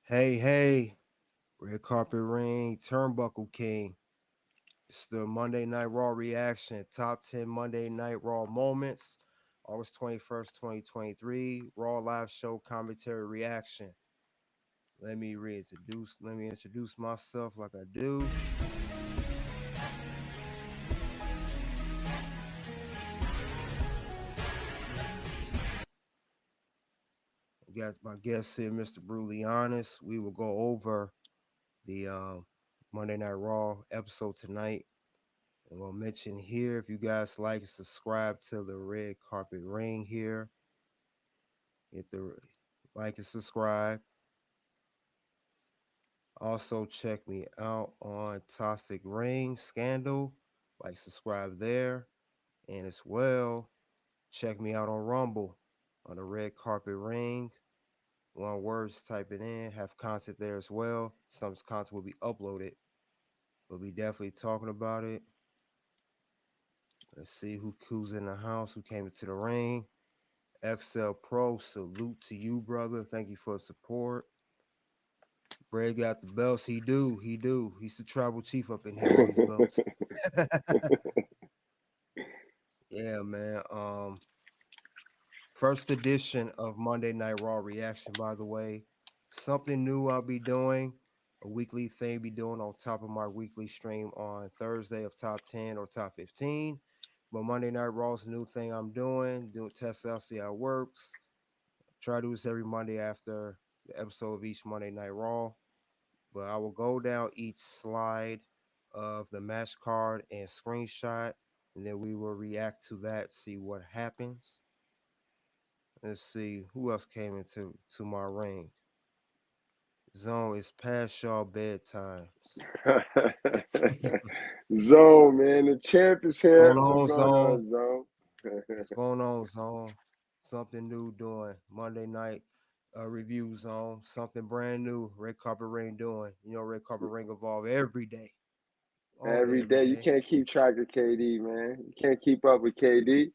Hey, red carpet ring, turnbuckle king. It's the Monday Night Raw reaction, top 10 Monday Night Raw moments, August 21st, 2023, Raw live show commentary reaction. Let me introduce myself like I do. I got my guest here, Mr. Brutally Honest. We will go over the Monday Night Raw episode tonight. And we'll mention here if you guys like and subscribe to the red carpet ring here. Hit the like and subscribe. Also check me out on Toxic Ring Scandal. Like subscribe there. And as well, check me out on Rumble on the red carpet ring. One word, just type it in. Have content there as well. Some content will be uploaded. We'll be definitely talking about it. Let's see who's in the house, who came into the ring. XL Pro, salute to you, brother. Thank you for the support. Bray got the belts. He do. He's the tribal chief up in here with all these belts. Yeah, man. First edition of Monday Night Raw reaction, by the way. Something new I'll be doing. A weekly thing be doing on top of my weekly stream on Thursday of top 10 or top 15. But Monday Night Raw is a new thing I'm doing tests out, see how it works. Try to do this every Monday after the episode of each Monday Night Raw. But I will go down each slide of the match card and screenshot, and then we will react to that, see what happens. Let's see who else came into my ring. Zone is past y'all bedtimes. Zone, man, the champ is What's here. going What's on, going Zone? on, Zone? What's going on, Zone? Something new doing Monday night review Zone. Something brand new. Red carpet ring doing. You know, red carpet ring evolve every day, all day, Every every day, you day. can't keep track of KD, man. You can't keep up with KD.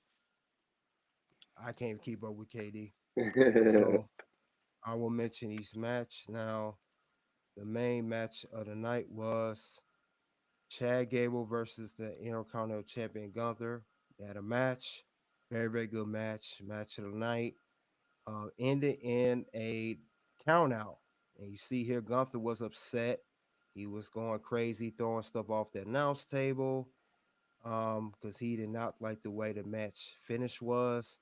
I can't keep up with KD. So I will mention each match. Now, the main match of the night was Chad Gable versus the Intercontinental Champion Gunther. They had a match, very good match, match of the night. Ended in a count out. And you see here, Gunther was upset. He was going crazy, throwing stuff off the announce table because he did not like the way the match finish was.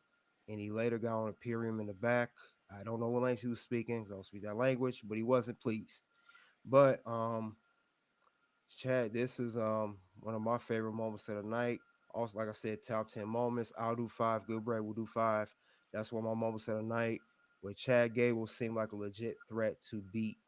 And he later got on Imperium in the back. I don't know what language he was speaking because I don't speak that language, but he wasn't pleased. But Chad, this is one of my favorite moments of the night. Also, like I said, top 10 moments. I'll do five. Good Brad will do five. That's one of my moments of the night where Chad Gable seemed like a legit threat to beat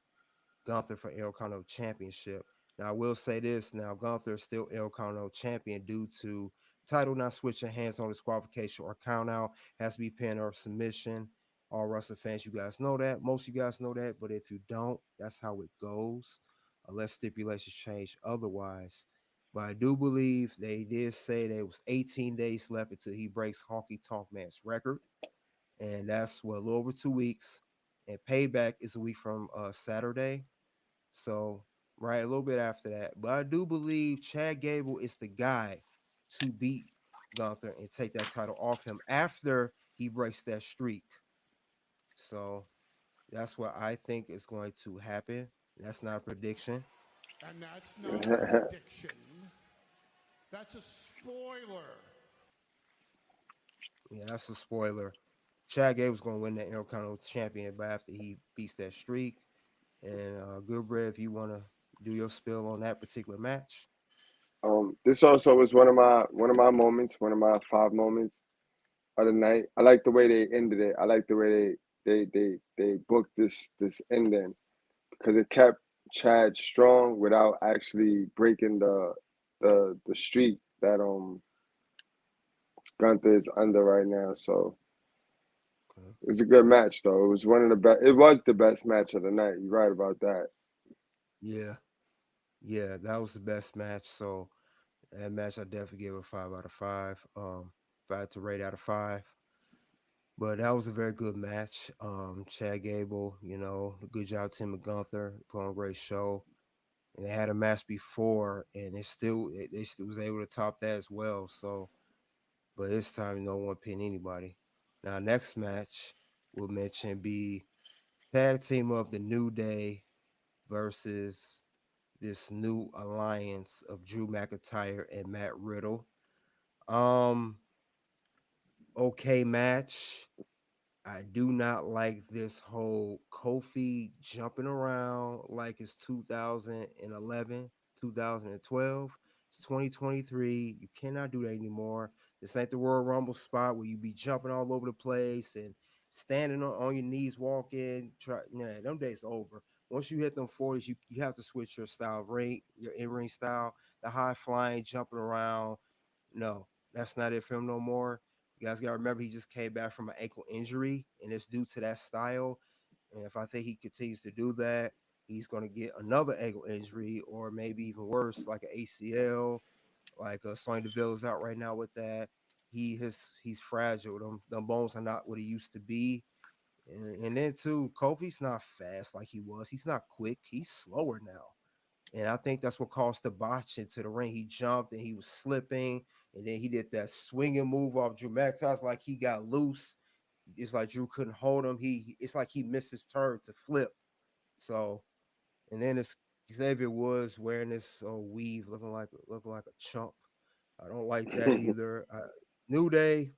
Gunther for Intercontinental Championship. Now, I will say this now Gunther is still Intercontinental Champion due to title not switching hands on disqualification or count out, has to be pin or submission. All wrestling fans, you guys know that. Most of you guys know that, but if you don't, that's how it goes, unless stipulations change otherwise. But I do believe they did say there was 18 days left until he breaks Honky Tonk Man's record, and that's a little over 2 weeks. And payback is a week from Saturday. So, right, a little bit after that. But I do believe Chad Gable is the guy to beat Gunther and take that title off him after he breaks that streak. So, that's what I think is going to happen. That's not a prediction. And that's not a prediction. That's a spoiler. Yeah, that's a spoiler. Chad Gable's going to win the Intercontinental Champion, but after he beats that streak. And Goodbread, if you want to do your spill on that particular match. This also was one of my moments, one of my five moments of the night. I like the way they ended it. I like the way they booked this ending because it kept Chad strong without actually breaking the streak that Gunther is under right now. So Okay. it was a good match though. It was one of the best. It was the best match of the night. You're right about that. Yeah, yeah, that was the best match. So that match, I definitely give a 5 out of 5. If I had to rate out of 5, But that was a very good match. Chad Gable, good job, Tim McGunther, put on a great show. And they had a match before, and they still was able to top that as well. So, but this time no one pinned anybody. Now, next match we'll mention be tag team of the New Day versus this new alliance of Drew McIntyre and Matt Riddle. Um, okay match. I do not like this whole Kofi jumping around like it's 2011, 2012. It's 2023. You cannot do that anymore. This ain't the Royal Rumble spot where you be jumping all over the place and standing on your knees, walking. Nah, them days over. Once you hit them 40s, you have to switch your style of ring, your in-ring style, the high flying, jumping around. No, that's not it for him no more. You guys got to remember he just came back from an ankle injury, and it's due to that style. And if I think he continues to do that, he's going to get another ankle injury, or maybe even worse, like an ACL. Like Sonya Deville is out right now with that. He's fragile. Them bones are not what he used to be. And then too, Kofi's not fast like he was. He's not quick. He's slower now. And I think that's what caused the botch into the ring. He jumped and he was slipping, and then he did that swinging move off Drew McIntyre. Like he got loose. It's like Drew couldn't hold him. It's like he missed his turn to flip. So, and then it's Xavier Woods wearing this weave, looking like a chump. I don't like that either. New Day,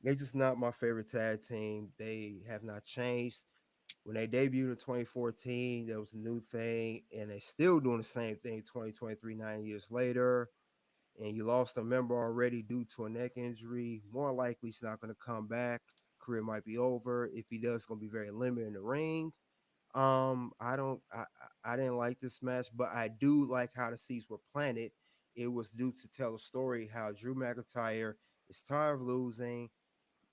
they're just not my favorite tag team. They have not changed. When they debuted in 2014, there was a new thing, and they're still doing the same thing 2023, 9 years later. And you lost a member already due to a neck injury. More likely, he's not going to come back. Career might be over. If he does, it's going to be very limited in the ring. I don't, I didn't like this match, but I do like how the seeds were planted. It was due to tell a story how Drew McIntyre is tired of losing.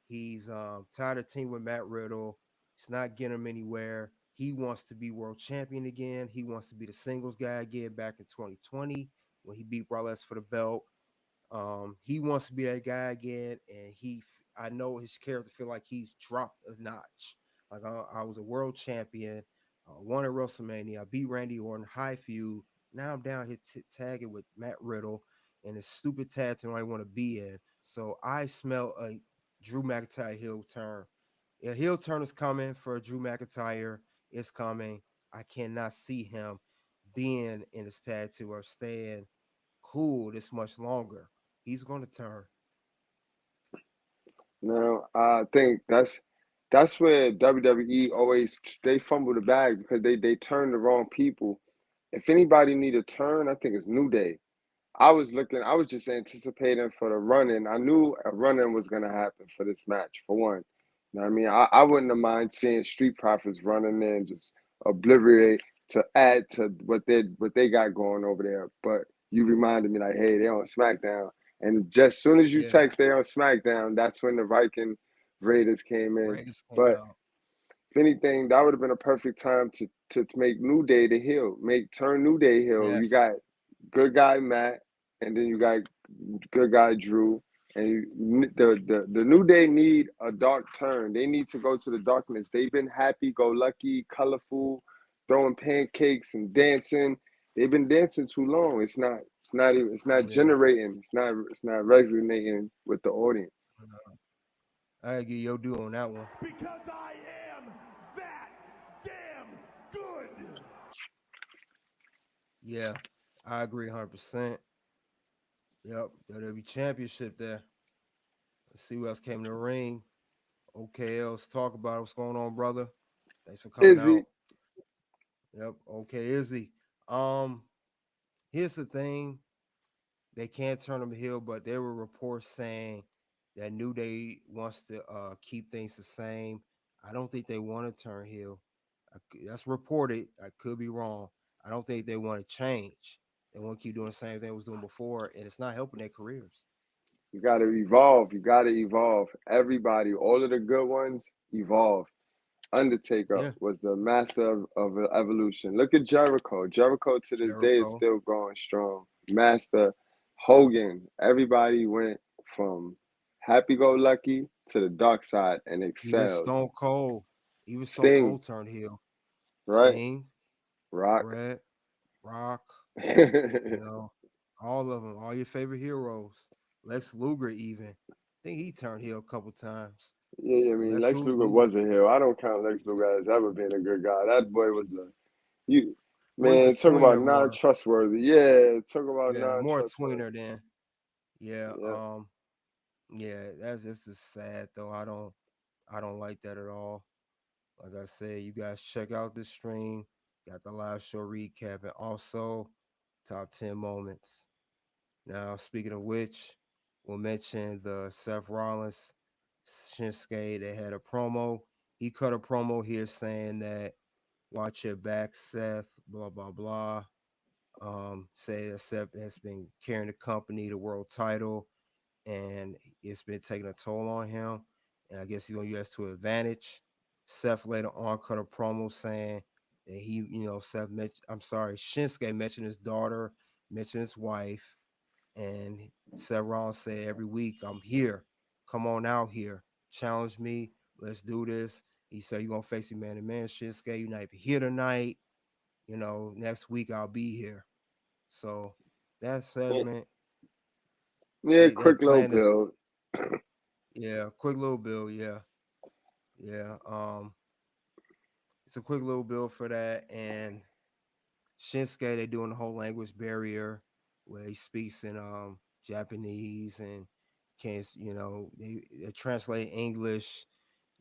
He's tired of teaming with Matt Riddle. It's not getting him anywhere. He wants to be world champion again. He wants to be the singles guy again back in 2020 when he beat Brock Lesnar for the belt. He wants to be that guy again, and I know his character feel like he's dropped a notch. Like I was a world champion, won at WrestleMania. I beat Randy Orton, high feud. Now I'm down here tagging with Matt Riddle, and it's stupid tag team I want to be in. So I smell a Drew McIntyre heel turn. A heel turn is coming for Drew McIntyre. It's coming. I cannot see him being in this tag team or staying cool this much longer. He's going to turn. No, I think that's where WWE always they fumble the bag because they turn the wrong people. If anybody need a turn, I think it's New Day. I was just anticipating for the running. I knew a running was gonna happen for this match, for one. You know what I mean? I wouldn't have mind seeing Street Profits running in, just obliterate to add to what they got going over there. But you reminded me like, hey, they're on SmackDown. And just soon as you Yeah, text they're on SmackDown, that's when the Viking Raiders came in. Raiders came But out. if anything, that would have been a perfect time to make New Day the heel. Turn New Day heel. You Yes. got good guy Matt, and then you got good guy Drew. And the New Day need a dark turn. They need to go to the darkness. They've been happy, go lucky, colorful, throwing pancakes and dancing. They've been dancing too long. It's not Yeah. generating. It's not resonating with the audience. I gotta give your due on that one. Because I am that damn good. Yeah, I agree 100%. Yep, WWE Championship there. Let's see who else came in the ring. Okay, let's talk about it. What's going on, brother? Thanks for coming Izzy, out. Yep, okay, Izzy. Um, Here's the thing. They can't turn them heel, but there were reports saying that New Day wants to keep things the same. I don't think they want to turn heel. That's reported. I could be wrong. I don't think they want to change. They want to keep doing the same thing they was doing before, and it's not helping their careers. you got to evolve. You got to evolve. Everybody, all of the good ones, evolve. Undertaker Yeah, was the master of evolution. Look at Jericho. Jericho to this day is Jericho. still going strong. Master Hogan. Everybody went from happy-go-lucky to the dark side and Even excelled. Stone Cold, even Stone Sting, Cold turned heel. right? Sting, Rock. Brett, Rock, you Yeah, know, all of them, all your favorite heroes. Lex Luger, even. I think he turned heel a couple times. I But mean, Lex Luger was a heel. I don't count Lex Luger as ever being a good guy. That boy was the you was a man. Talk about tweener more. non-trustworthy. Yeah, talk about Yeah, more non-trustworthy. tweener than. Yeah, Yeah, yeah, that's just sad though. I don't like that at all. Like I said, you guys check out this stream. Got the live show recap and also top 10 moments. Now, speaking of which, we'll mention the Seth Rollins Shinsuke. They had a promo. He cut a promo here saying that watch your back, Seth, blah, blah, blah. Say that Seth has been carrying the company, the world title, and it's been taking a toll on him. And I guess he's gonna use that to advantage. Seth later on cut a promo saying that Seth mentioned, I'm sorry, Shinsuke mentioned his daughter, mentioned his wife, and Seth Rollins said every week, I'm here. Come on out here. Challenge me. Let's do this. He said, you're gonna face me man to man, Shinsuke. You're not even here tonight. Next week I'll be here. So that yeah, segment, yeah. they Quick little plan to build. yeah, quick little bill, yeah. Yeah. It's a quick little bill for that. And Shinsuke, they're doing the whole language barrier where he speaks in Japanese and can't, they translate English.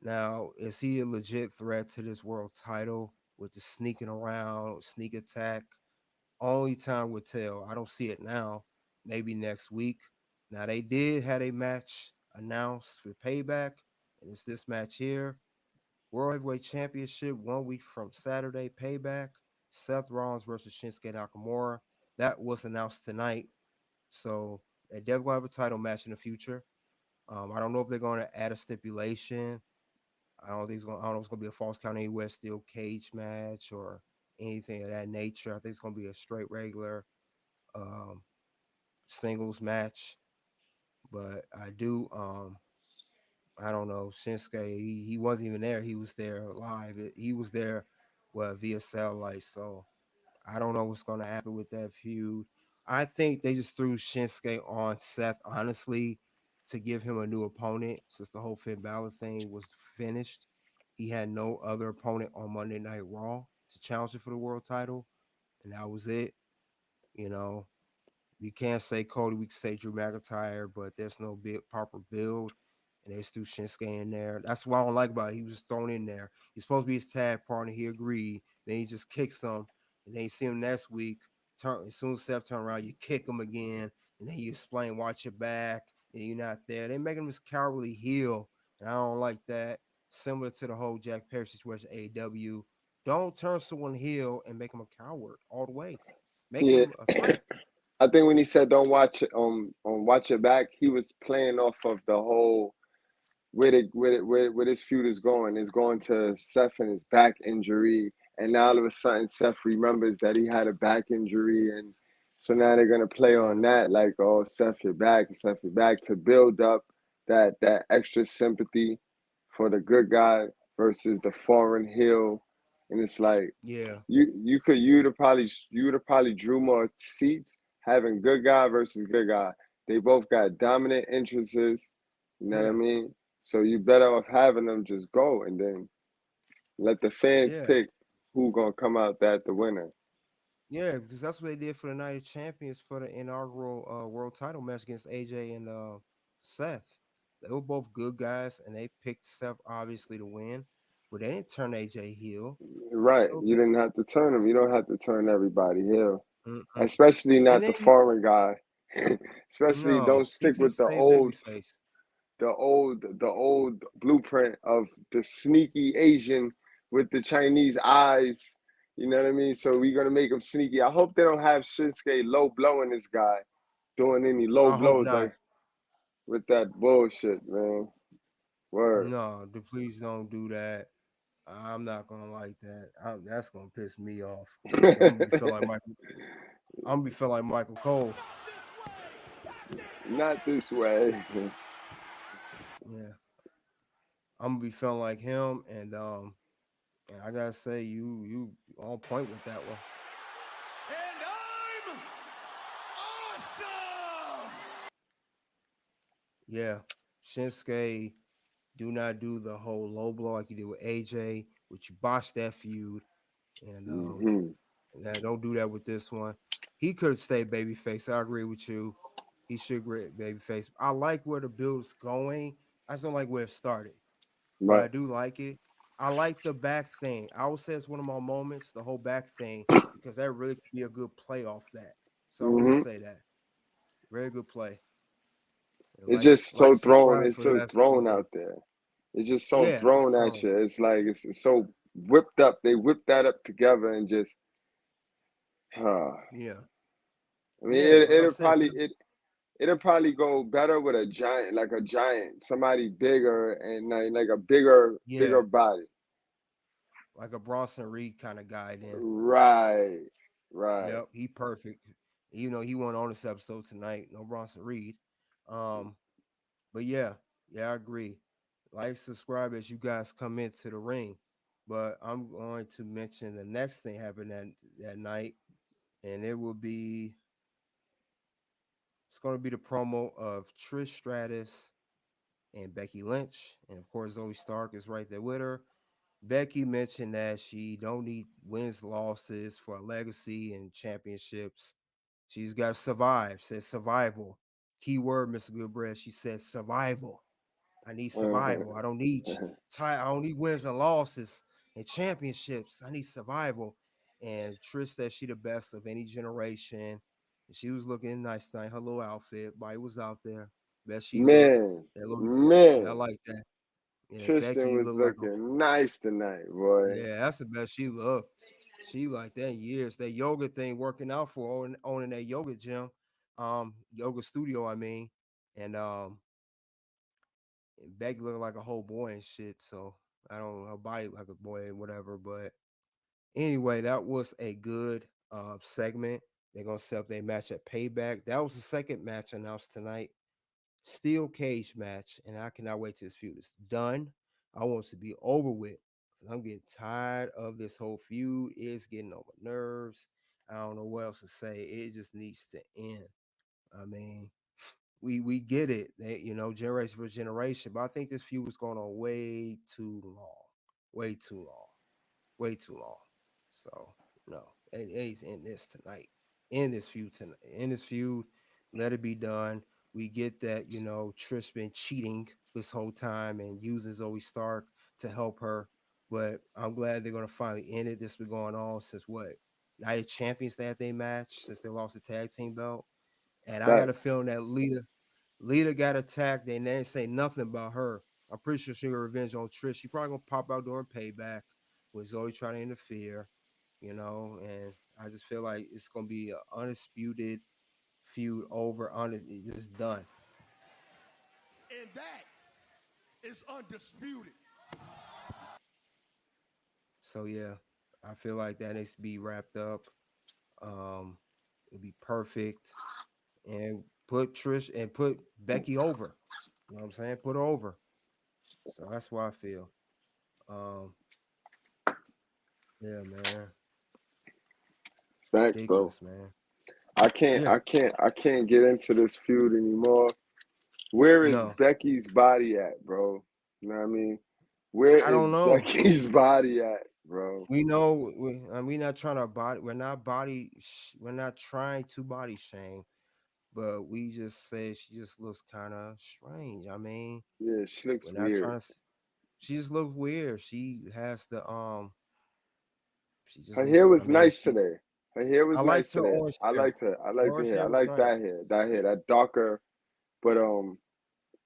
Now, is he a legit threat to this world title with the sneaking around, sneak attack? Only time will tell. I don't see it now. Maybe next week. Now they did had a match announced for payback, and it's this match here. World Heavyweight Championship 1 week from Saturday. Payback. Seth Rollins versus Shinsuke Nakamura. That was announced tonight. So they definitely gonna have a title match in the future. I don't know if they're going to add a stipulation. I don't know if it's gonna be a false count anywhere, steel cage match or anything of that nature. I think it's gonna be a straight regular um, singles match. But I don't know, Shinsuke, he wasn't even there. He was there live. He was there via satellite. So I don't know what's gonna happen with that feud. I think they just threw Shinsuke on Seth, honestly, to give him a new opponent since the whole Finn Balor thing was finished. He had no other opponent on Monday Night Raw to challenge him for the world title, and that was it. You know, we can't say Cody, we can say Drew McIntyre, but there's no proper build. And they threw Shinsuke in there. That's what I don't like about it. He was just thrown in there. He's supposed to be his tag partner. He agreed. Then he just kicks him. And then you see him next week. As soon as Seth turn around, you kick him again. And then you explain, watch your back. And you're not there. They make him this cowardly heel. And I don't like that. Similar to the whole Jack Perry situation, AEW. Don't turn someone heel and make him a coward all the way. Make Yeah, him a threat. I think when he said don't watch it watch it back, he was playing off of the whole where this feud is going. It's going to Seth and his back injury, and now all of a sudden Seth remembers that he had a back injury, and so now they're gonna play on Yeah. that, like, oh, Seth, you're back, to build up that extra sympathy for the good guy versus the foreign heel, and it's like Yeah. you would have probably drew more seats having good guy versus good guy. They both got dominant interests. You know what I Yeah. mean? So you better off having them just go and then let the fans Yeah. pick who gonna come out that the winner. Yeah, because that's what they did for the Night of Champions for the inaugural world title match against AJ and Seth. They were both good guys, and they picked Seth obviously to win, but they didn't turn AJ heel. They Right. still You picked. didn't have to turn them. You don't have to turn everybody here. Mm-mm. Especially And not then the foreign guy. Especially no, don't stick keep your with same baby face. the old blueprint of the sneaky Asian with the Chinese eyes. You know what I mean? So we're gonna make him sneaky. I hope they don't have Shinsuke low blowing this guy, doing any low I hope blows not. like with that bullshit, man. Word. No, please don't do that. I'm not gonna like that. That's gonna piss me off because I'm gonna be feeling like Michael. I'm gonna be feeling like Michael Cole. Not this way. Yeah, I'm gonna be feeling like him, and I gotta say, you on point with that one. And I'm awesome! Yeah, Shinsuke, do not do the whole low blow like you did with AJ, which you botched that feud, and Hmm. yeah, don't do that with this one. He could have stayed babyface. I agree with you. He should get babyface. I like where the build's going. I just don't like where it started, but Right. I do like it. I like the back thing. I would say it's one of my moments, the whole back thing, because that really could be a good play off that. So I will Hmm. say that. Very good play. And It's just so thrown. subscribe It's for the so last thrown video. out there. It's just so Yeah, it's thrown at thrown. you. It's like it's so whipped up. They whipped that up together and just. I Yeah. mean, Yeah. Like I it'll said, probably it'll probably go better with a giant, like a giant, somebody bigger and like a yeah, bigger body. like a Bronson Reed kind of guy then. Right. Right. Yep, he perfect. You know, he won on this episode tonight. No Bronson Reed. Um, but yeah, yeah, I agree. Like, subscribe as you guys come into the ring. But I'm going to mention the next thing happened that night, and it will be it's going to be the promo of Trish Stratus and Becky Lynch, and of course Zoe Stark is right there with her. Becky mentioned that she don't need wins losses for a legacy and championships. She's got to survive. Says survival. Keyword, Mr. Goodbread. She says survival. I need survival. I don't need I don't need wins and losses and championships. I need survival. And Trish said she the best of any generation. And she was looking nice tonight. Her little outfit, body was out there. Best she looked. Man, That little, yeah, I man. like that. Yeah, Tristan Becky was looked like a looking nice tonight, boy. yeah, that's the best she looked. She like that in years. That yoga thing working out for owning that yoga gym, yoga studio. I mean, and and Becky looking like a whole boy and shit. So I don't know her body like a boy and whatever. But anyway, that was a good segment. They're gonna set up their match at Payback. That was the second match announced tonight. Steel cage match, and I cannot wait till this feud is done. I want it to be over with. 'Cause I'm getting tired of this whole feud. It's getting on my nerves. I don't know what else to say. It just needs to end. I mean, we get it. Generation for generation, but I think this feud was going on way too long. Way too long. Way too long. So no, it needs to end this tonight. In this feud tonight. In this feud, let it be done. We get that Trish been cheating this whole time and using Zoe Stark to help her. But I'm glad they're gonna finally end it. This been going on since what? Night of Champions they had their match since they lost the tag team belt. And I got a Facts. feeling that Lita got attacked and they didn't say nothing about her. I'm pretty sure she got revenge on Trish. She probably gonna pop out during payback with Zoe trying to interfere, and I just feel like it's gonna be an undisputed feud over it's done. And that is undisputed. So yeah, I feel like that needs to be wrapped up. It'd be perfect and put Trish and put Becky over. You know what I'm saying? Put her over. So that's what I feel. Um, yeah, man. It's Facts, though. ridiculous, man. I can't, Yeah. I can't, I can't get into this feud anymore. Where is No. Becky's body at, bro? You know what I mean? Where I is don't know. Becky's body at, bro? We know we're not trying to we're not trying to body shame, but we just say she just looks kind of strange. I mean, Yeah, she looks we're not weird. trying to she just looks weird. She has the she just Her looks hair I was mean, nice she today. Her hair I was nice liked her today. orange I hair. liked her. I The liked the orange hair. I hair was like nice. that darker. But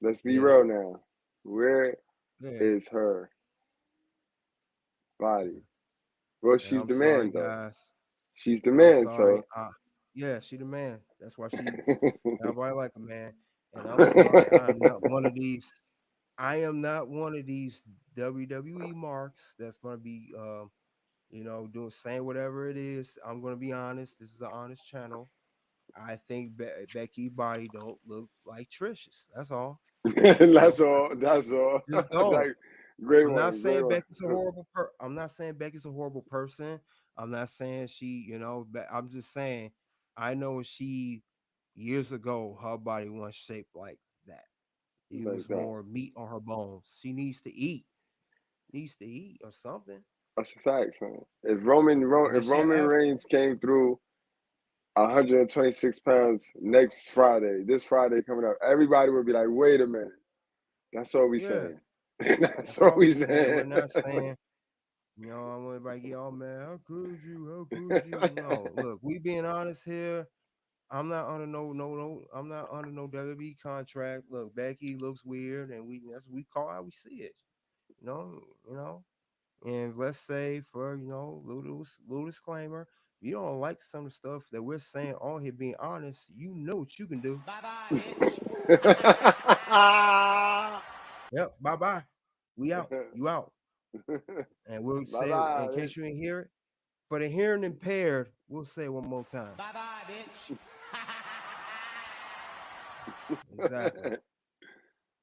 let's be Yeah. real now. Where Yeah. is her body? Yeah. Well, And she's I'm the sorry man, though. guys. She's the I'm man, sorry. so. Yeah, she the man. That's why everybody like a man. And I'm sorry, I'm not one of these. I am not one of these WWE marks that's gonna be doing saying whatever it is. I'm gonna be honest. This is an honest channel. I think Becky body don't look like Trish's. That's all. That's Just all. That's all. just don't. That, great I'm not one. Great saying one. Becky's a horrible I'm not saying Becky's a horrible person. I'm not saying she, I'm just saying I know she years ago her body wasn't shaped like that. It Like was that. more meat on her bones. She needs to eat. Needs to eat or something. That's a fact, son. But If she Roman have Reigns came through 126 pounds next Friday, this Friday coming up, everybody would be like, "Wait a minute, that's all we yeah. saying. That's That's all all we we saying. We're saying." not saying, I want everybody to get all mad. How could you? How could you? No, look, we being honest here. I'm not under no. I'm not under no WWE contract. Look, Becky looks weird, and we call how we see it. You know, you know. And let's say for little disclaimer, if you don't like some of the stuff that we're saying on here, being honest, you know what you can do. Bye bye, bitch. Yep, bye bye. We out. You out. And we'll Bye say it in bye. case you didn't hear it. For the hearing impaired, we'll say it one more time. Bye bye, bitch. Exactly.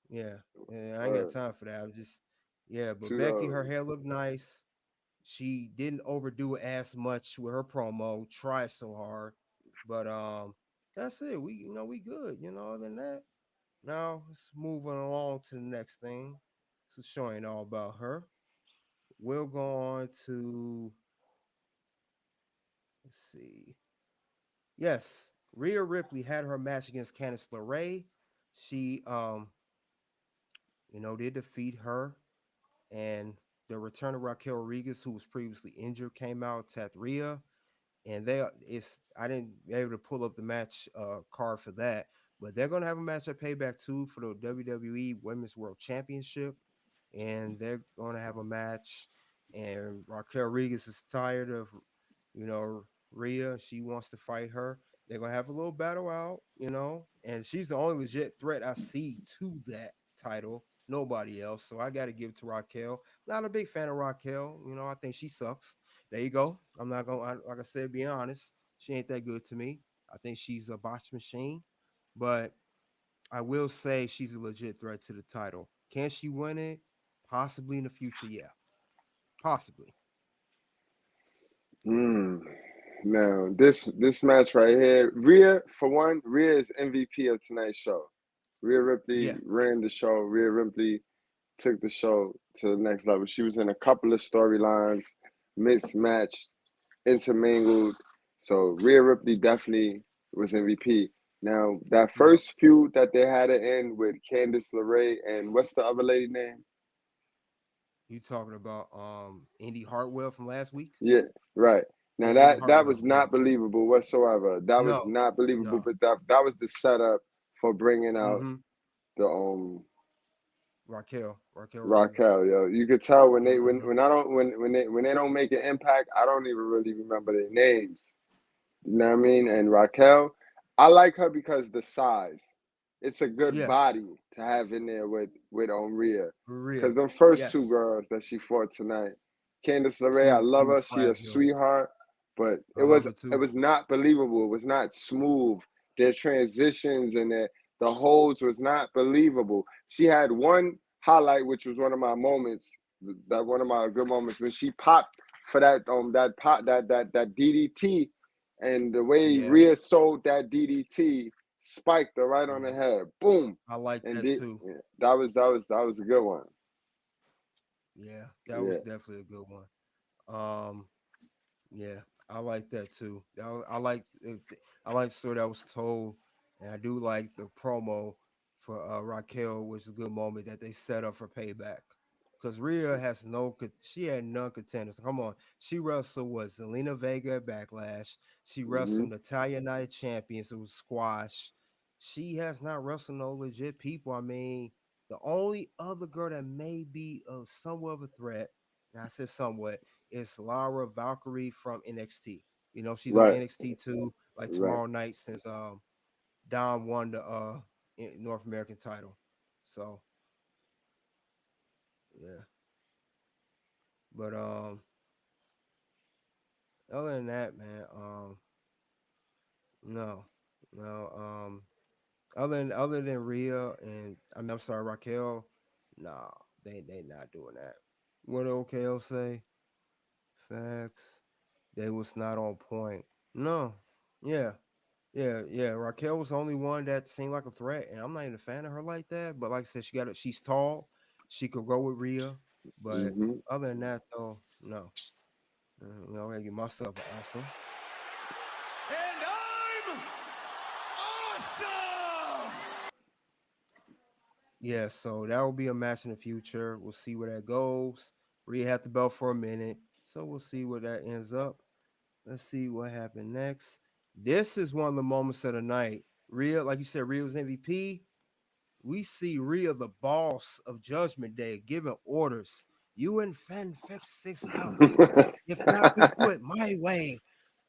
Yeah. Yeah, I ain't got Word. time for that. I'm just yeah, but Two Becky, her O's. hair looked nice. She didn't overdo it as much with her promo, tried so hard. But that's it. We good. Other than that. Now let's move along to the next thing. So showing all about her. We'll go on to let's see. Yes, Rhea Ripley had her match against Candice LeRae. She did defeat her, and the return of Raquel Rodriguez, who was previously injured, came out, attacked Rhea, and it's I didn't be able to pull up the match card for that, but they're gonna have a match at Payback 2 for the WWE Women's World Championship, and they're gonna have a match. And Raquel Rodriguez is tired of, you know, Rhea. She wants to fight her. They're gonna have a little battle out, and she's the only legit threat I see to that title. Nobody else. So I got to give it to Raquel. Not a big fan of Raquel. I think she sucks. There you go. I'm not gonna like I said, being honest, she ain't that good to me. I think she's a botch machine, but I will say she's a legit threat to the title. Can she win it? Possibly in the future, yeah. Possibly. Yeah. Hmm. Now this match right here, Rhea for one, Rhea is MVP of tonight's show. Rhea Ripley Yeah. ran the show. Rhea Ripley took the show to the next level. She was in a couple of storylines, mismatched, intermingled. So Rhea Ripley definitely was MVP. Now that Yep. first feud that they had it in with Candice LeRae and what's the other lady name? You talking about Indy Hartwell from last week? Yeah, right. Now Yeah, Indy that Hartwell. was Yeah. not believable whatsoever. That was No. not believable, No. but that was the setup for bringing out Mm-hmm. the Raquel Rodriguez. Raquel, yo. You could tell when they Mm-hmm. when I don't when they don't make an impact, I don't even really remember their names. You know what I mean? And Raquel, I like her because the size. It's a good Yeah. body to have in there with Rhea. Cause Rhea. them first two Yes. girls that she fought tonight, Candice LeRae, I She love was her. She a fragile. sweetheart, but I love her it too. was not believable. It was not smooth. Their transitions and the holds was not believable. She had one highlight, which was one of my moments, that one of my good moments when she popped for that pop that DDT, and the way Yeah. Rhea sold that DDT spiked her right on the Yeah. head. Boom. I like And that too. yeah, that was a good one. Yeah. That was Yeah. definitely a good one. Um, Yeah, I like that too. I like the story that was told, and I do like the promo for Raquel, which is a good moment that they set up for payback. Because Rhea has she had none contenders. Come on, she wrestled with Zelina Vega at Backlash. She Hmm. wrestled Natalia Knight Champions. It was squash. She has not wrestled no legit people. I mean, the only other girl that may be somewhat of a threat, and I said somewhat, is Lara Valkyrie from NXT. She's on Right. NXT too, like Right. tomorrow night since Dom won the North American title. So yeah. But other than that, man, no. No. Other than Rhea and I'm sorry, Raquel, nah, they not doing that. What OKL say? Facts. They was not on point. No. Yeah. Yeah. Raquel was the only one that seemed like a threat, and I'm not even a fan of her like that. But like I said, she's tall. She could go with Rhea. But Hmm. other than that, though, no. I gotta give myself an answer. And I'm awesome! Yeah, so that will be a match in the future. We'll see where that goes. Rhea had the belt for a minute, so we'll see where that ends up. Let's see what happened next. This is one of the moments of the night. Rhea, like you said, Rhea was MVP. We see Rhea, the boss of Judgment Day, giving orders. You and Finn fix this out. If not, we do it my way.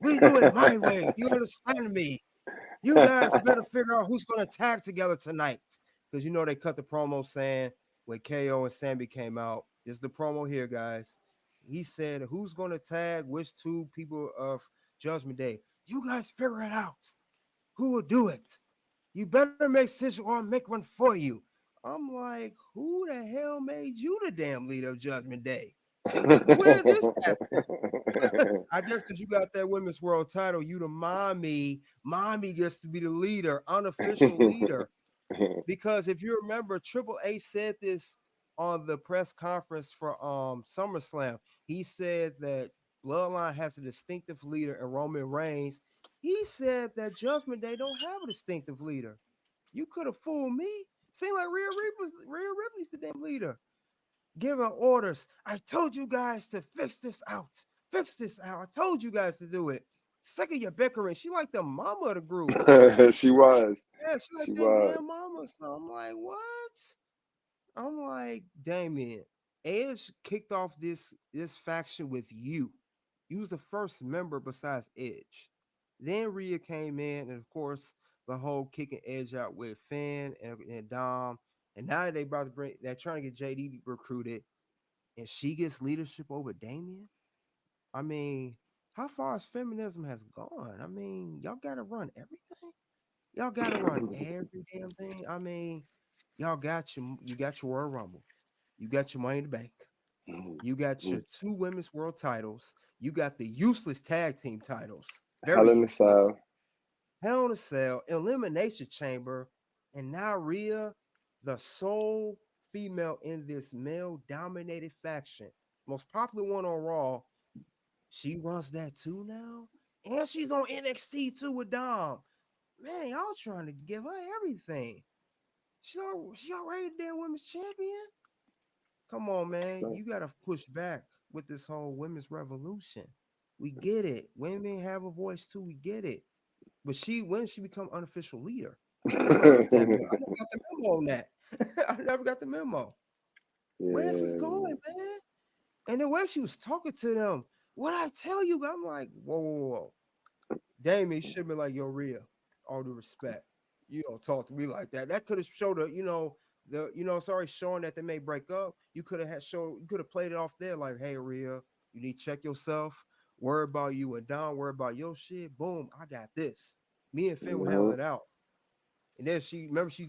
We do it my way. You understand me? You guys better figure out who's going to tag together tonight. Because they cut the promo saying when KO and Sammy came out, this is the promo here, guys. He said, who's going to tag which two people of Judgment Day? You guys figure it out. Who will do it? You better make decision or I'll make one for you. I'm like, who the hell made you the damn leader of Judgment Day? Where did this happen? I guess because you got that women's world title, you the mommy. Mommy gets to be the leader, unofficial leader. Because if you remember, Triple A said this on the press conference for SummerSlam. He said that Bloodline has a distinctive leader in Roman Reigns. He said that Judgment Day don't have a distinctive leader. You could have fooled me. Seemed like Rhea Ripley's the damn leader giving orders. I told you guys to fix this out. Fix this out. I told you guys to do it. Sick of your bickering. She like the mama of the group. She was. Yeah, she like She them was. damn mamas. So I'm like, what? I'm like, Damien, Edge kicked off this faction with you. You was the first member besides Edge. Then Rhea came in, and of course, the whole kicking Edge out with Finn and Dom. And now they're trying to get JD recruited, and she gets leadership over Damien. I mean, how far as feminism has gone? I mean, y'all gotta run everything. Y'all gotta run every damn thing. I mean, you got your Royal Rumble, you got your Money in the Bank, you got your two women's world titles, you got the useless tag team titles, Hell very in the useless. Cell. Hell in a Cell, Elimination Chamber, and now Rhea, the sole female in this male dominated faction, most popular one on Raw. She runs that too now, and she's on NXT too with Dom. Man, y'all trying to give her everything. She already the damn women's champion. Come on, man. You gotta push back with this whole women's revolution. We get it. Women have a voice too. We get it. But when did she become unofficial leader? I never heard that. I never got the memo on that. I never got the memo. Where's this Yeah. going, man? And the way she was talking to them, what I tell you, I'm like, whoa, whoa, whoa. Damien should be like, yo, Rhea, all due respect. You don't talk to me like that. That could have showed it's already showing that they may break up. You could have played it off there like, hey, Rhea, you need to check yourself. Worry about you and Don, worry about your shit. Boom, I got this. Me and Finn will handle Mhm. it out. And then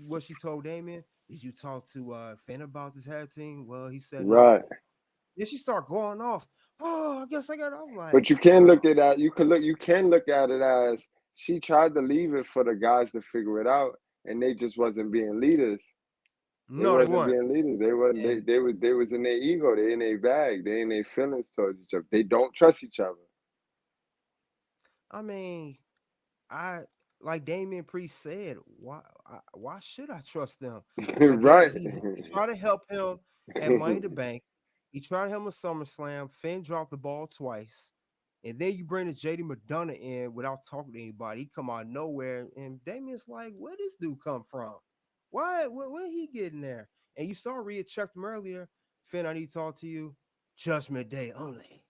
what she told Damien? Did you talk to Finn about this tag team? Well, he said Right. no. Then she start going off. Oh, I guess I got. I'm But like, you can oh look at that. You can look at it as she tried to leave it for the guys to figure it out, and they just wasn't being leaders. They no, they wasn't weren't. being leaders. They wasn't. And They was in their ego. They in their bag. They in their feelings towards each other. They don't trust each other. I mean, I like Damian Priest said, why should I trust them? Again, Right. he tried to help him at Money in the Bank. He tried to help him at SummerSlam. Finn dropped the ball twice. And then you bring this JD McDonough in without talking to anybody. He come out of nowhere. And Damian's like, where this dude come from? Why when he getting there? And you saw Rhea checked him earlier. Finn, I need to talk to you. Judgment Day only.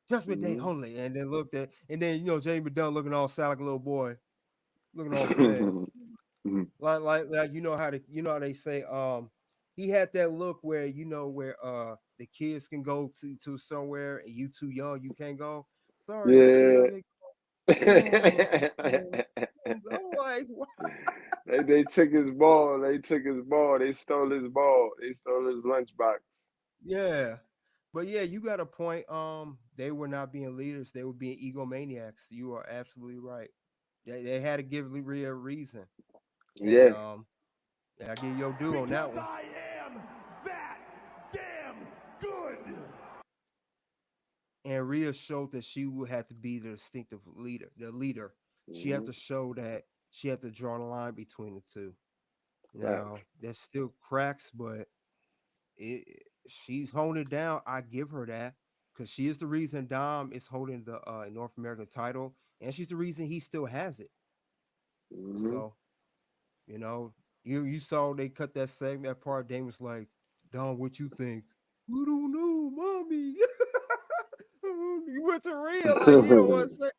Judgment Day Mhm. only. And then looked at, and then Jamie Dunn looking all sad like a little boy, looking all sad. Like how they say he had that look where where the kids can go to somewhere and you too young, you can't go. Sorry, you too Yeah, young to go. Oh man. I'm like, what? They took his ball. They took his ball. They stole his ball. They stole his lunchbox. Yeah. But yeah, you got a point. They were not being leaders, they were being egomaniacs. You are absolutely right. They had to give Rhea a reason. And Yeah. yeah, I give your due on that Because one. I am that damn good. And Rhea showed that she would have to be the distinctive leader, the leader. She had Hmm. to show that she had to draw the line between the two. Now, Facts. there's still cracks, but she's holding it down. I give her that because she is the reason Dom is holding the North American title, and she's the reason he still has it. Hmm. So, you know, you saw they cut that segment that part. Dame was like, Dom, what you think? We don't know, mommy. You went to Rhea like he don't want to say.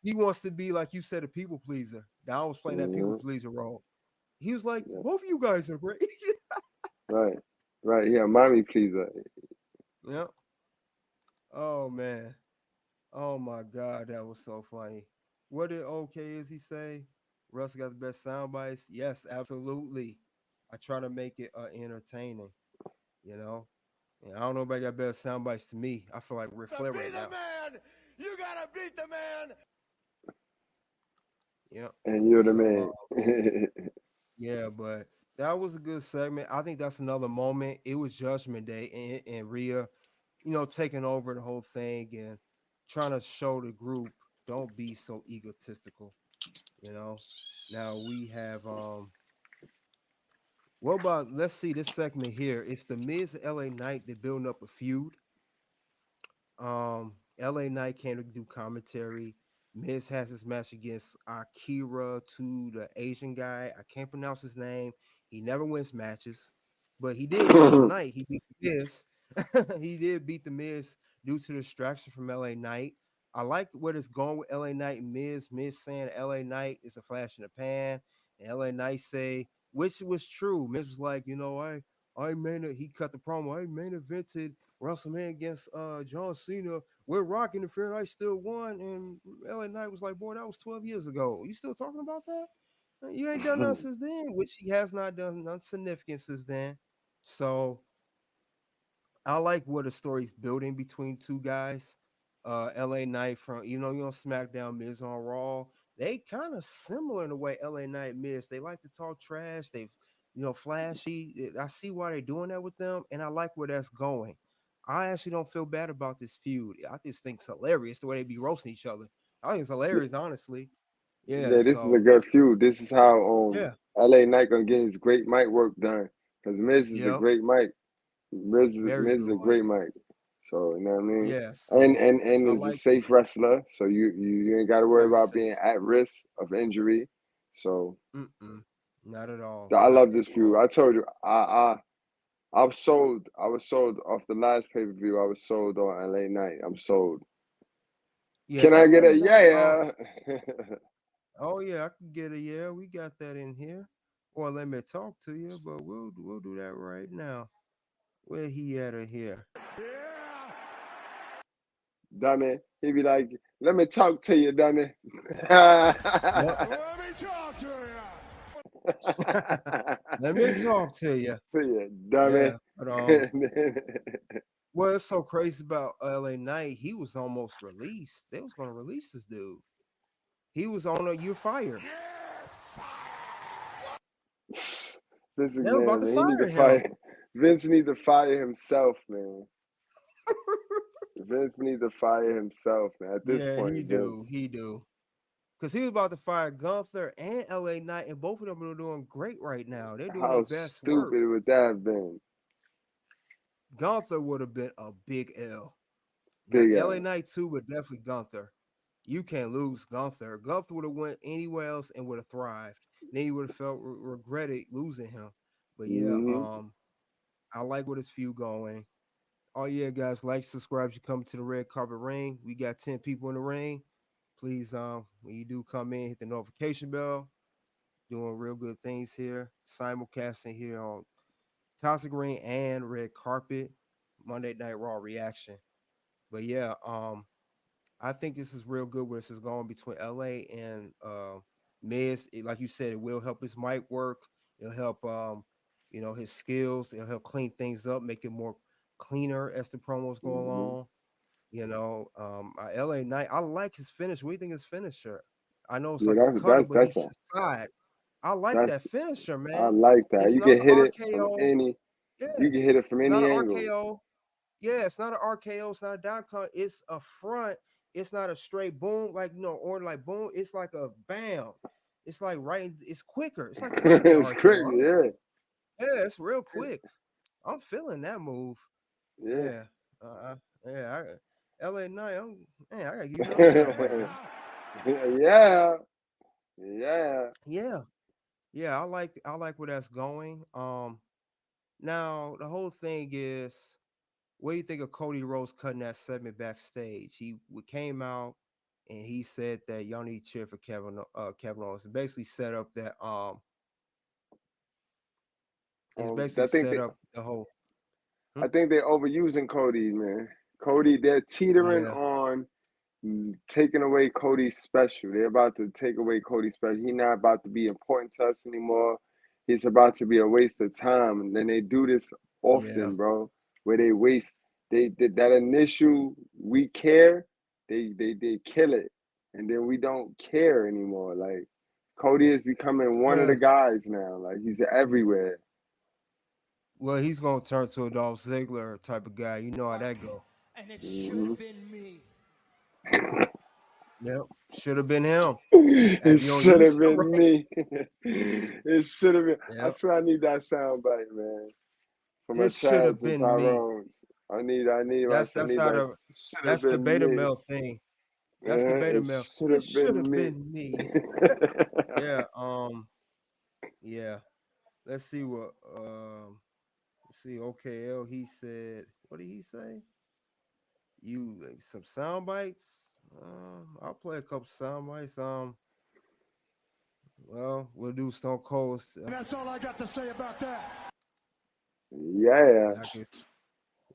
He wants to be like you said, a people pleaser. Don was playing that people Hmm. pleaser role. He was like, Yeah. both of you guys are great. Right. Right. Yeah. Mommy pleaser. Yeah. Oh man. Oh my God, that was so funny. What did OK is he say? Russ got the best sound bites. Yes, absolutely. I try to make it entertaining. You know, and I don't know if I got better sound bites to me. I feel like Ric To Flair be right the now. man, you gotta beat the man. Yeah. And you're the So man. yeah, but that was a good segment. I think that's another moment. It was Judgment Day and Rhea, taking over the whole thing and trying to show the group don't be so egotistical. You know. Now we have what about let's see this segment here. It's the Miz and LA Knight. They're building up a feud. LA Knight came to do commentary. Miz has his match against Akira to the Asian guy. I can't pronounce his name. He never wins matches, but he did win tonight. He beat the Miz. He did beat the Miz due to the distraction from LA Knight. I like where it's going with LA Knight and Miz. Miz saying LA Knight is a flash in the pan, and LA Knight say, which was true. Miz was like, I main he cut the promo. I main evented WrestleMania against John Cena with Rock interfering. I still won. And LA Knight was like, boy, that was 12 years ago. You still talking about that? You ain't done nothing since then, which he has not done nothing significant since then. So I like where the story's building between two guys. LA Knight from you know SmackDown, Miz on Raw. They kind of similar in the way LA Knight Miz. They like to talk trash. They flashy. I see why they're doing that with them, and I like where that's going. I actually don't feel bad about this feud. I just think it's hilarious the way they be roasting each other. I think it's hilarious, honestly. Yeah. Yeah, this is a So good feud. This is how yeah, LA Knight gonna get his great mic work done. Cause Miz is a yep, great mic. very Miz is good, a Mike. great mic. So you know what I mean? Yeah. And So and and I is a like safe wrestler. So you ain't gotta worry very about safe. being at risk of injury. So Mm-mm. Not at all. I Not love at this feud. all. I told you, I was sold. I was sold off the last pay per view. I was sold on LA Knight. I'm sold. Yeah, Can I get LA a Knight. yeah? Oh yeah, I can get a yeah. We got that in here. Or let me talk to you, but we'll do that right now. Where he at in here? Yeah. Dummy. He be like, let me talk to you, dummy. Yep. Let me talk to you. Let me talk to you. to you, dummy. Yeah, but what's so crazy about LA Knight? He was almost released. They was gonna release this dude. He was on a you're fired. Vince They were about McMahon, to man, he need to fire him. fire. Vince need to fire himself, man. Vince need to fire himself, man. At this Yeah, point, he Vince, do. He do. Because he was about to fire Gunther and LA Knight, and both of them are doing great right now. They're doing their how best work. stupid would that have been? Gunther would have been a big L. Now Big LA L. Knight too, but definitely Gunther. You can't lose Gunther. Gunther would have went anywhere else and would have thrived. Then you would have felt regretted losing him. But yeah, Hmm. I like what his feud going. Oh yeah, guys, like, subscribe. You come to the red carpet ring. We got 10 people in the ring. Please, when you do come in, hit the notification bell. Doing real good things here. Simulcasting here on Toxic Ring and Red Carpet Monday Night Raw reaction. But yeah, I think this is real good where this is going between LA and Miz. Like you said, it will help his mic work. It'll help his skills. It'll help clean things up, make it more cleaner as the promos go Hmm. along. LA Knight, I like his finish. What do you think his finisher? I know it's Yeah, like a cutter, but that's he's a side. I like that's that finisher, I man. like that. It's You not can an hit it from RKO. any. Yeah, You can hit it from it's not any an angle. RKO. Yeah, it's not an RKO. It's not a down cut. It's a front. It's not a straight boom, like or like boom. It's like a bam. It's like right. It's quicker. It's like quicker than It's quick. RKO. Yeah, Yeah, it's real quick. I'm feeling that move. yeah. Yeah. Yeah. LA Knight. Man, I gotta give you another sound bite, man. Yeah, yeah. Yeah. Yeah. I like where that's going. Now the whole thing is, what do you think of Cody Rhodes cutting that segment backstage? Came out and he said that y'all need to cheer for Kevin Owens. It basically set up that it's basically I think set they up the whole hmm? I think they're overusing Cody, man. Cody, they're teetering Yeah, on taking away Cody's special. They're about to take away Cody's special. He's not about to be important to us anymore. He's about to be a waste of time. And then they do this yeah. often, bro, where they waste that initial we care, they kill it. And then we don't care anymore. Like Cody is becoming one of the Well, guys now. Like he's everywhere. well, he's gonna turn to a Dolph Ziggler type of guy. You know how that go. And it should Hmm. have been me. Yep, should have been him. It If you don't should use have him been right. me. It should have been. I Yep, swear I need that sound bite, man. For my it should Chads have and been me. Tyrones. I That's need how that. the Should have that's the been beta me. male thing. That's the beta It male. should It have should been have me. been me. Yeah. Yeah. Let's see what let's see OKL he said. What did he say? Some sound bites? I'll play a couple sound bites. Well, we'll do Stone Cold. And that's all I got to say about that. Yeah. Yeah, I could.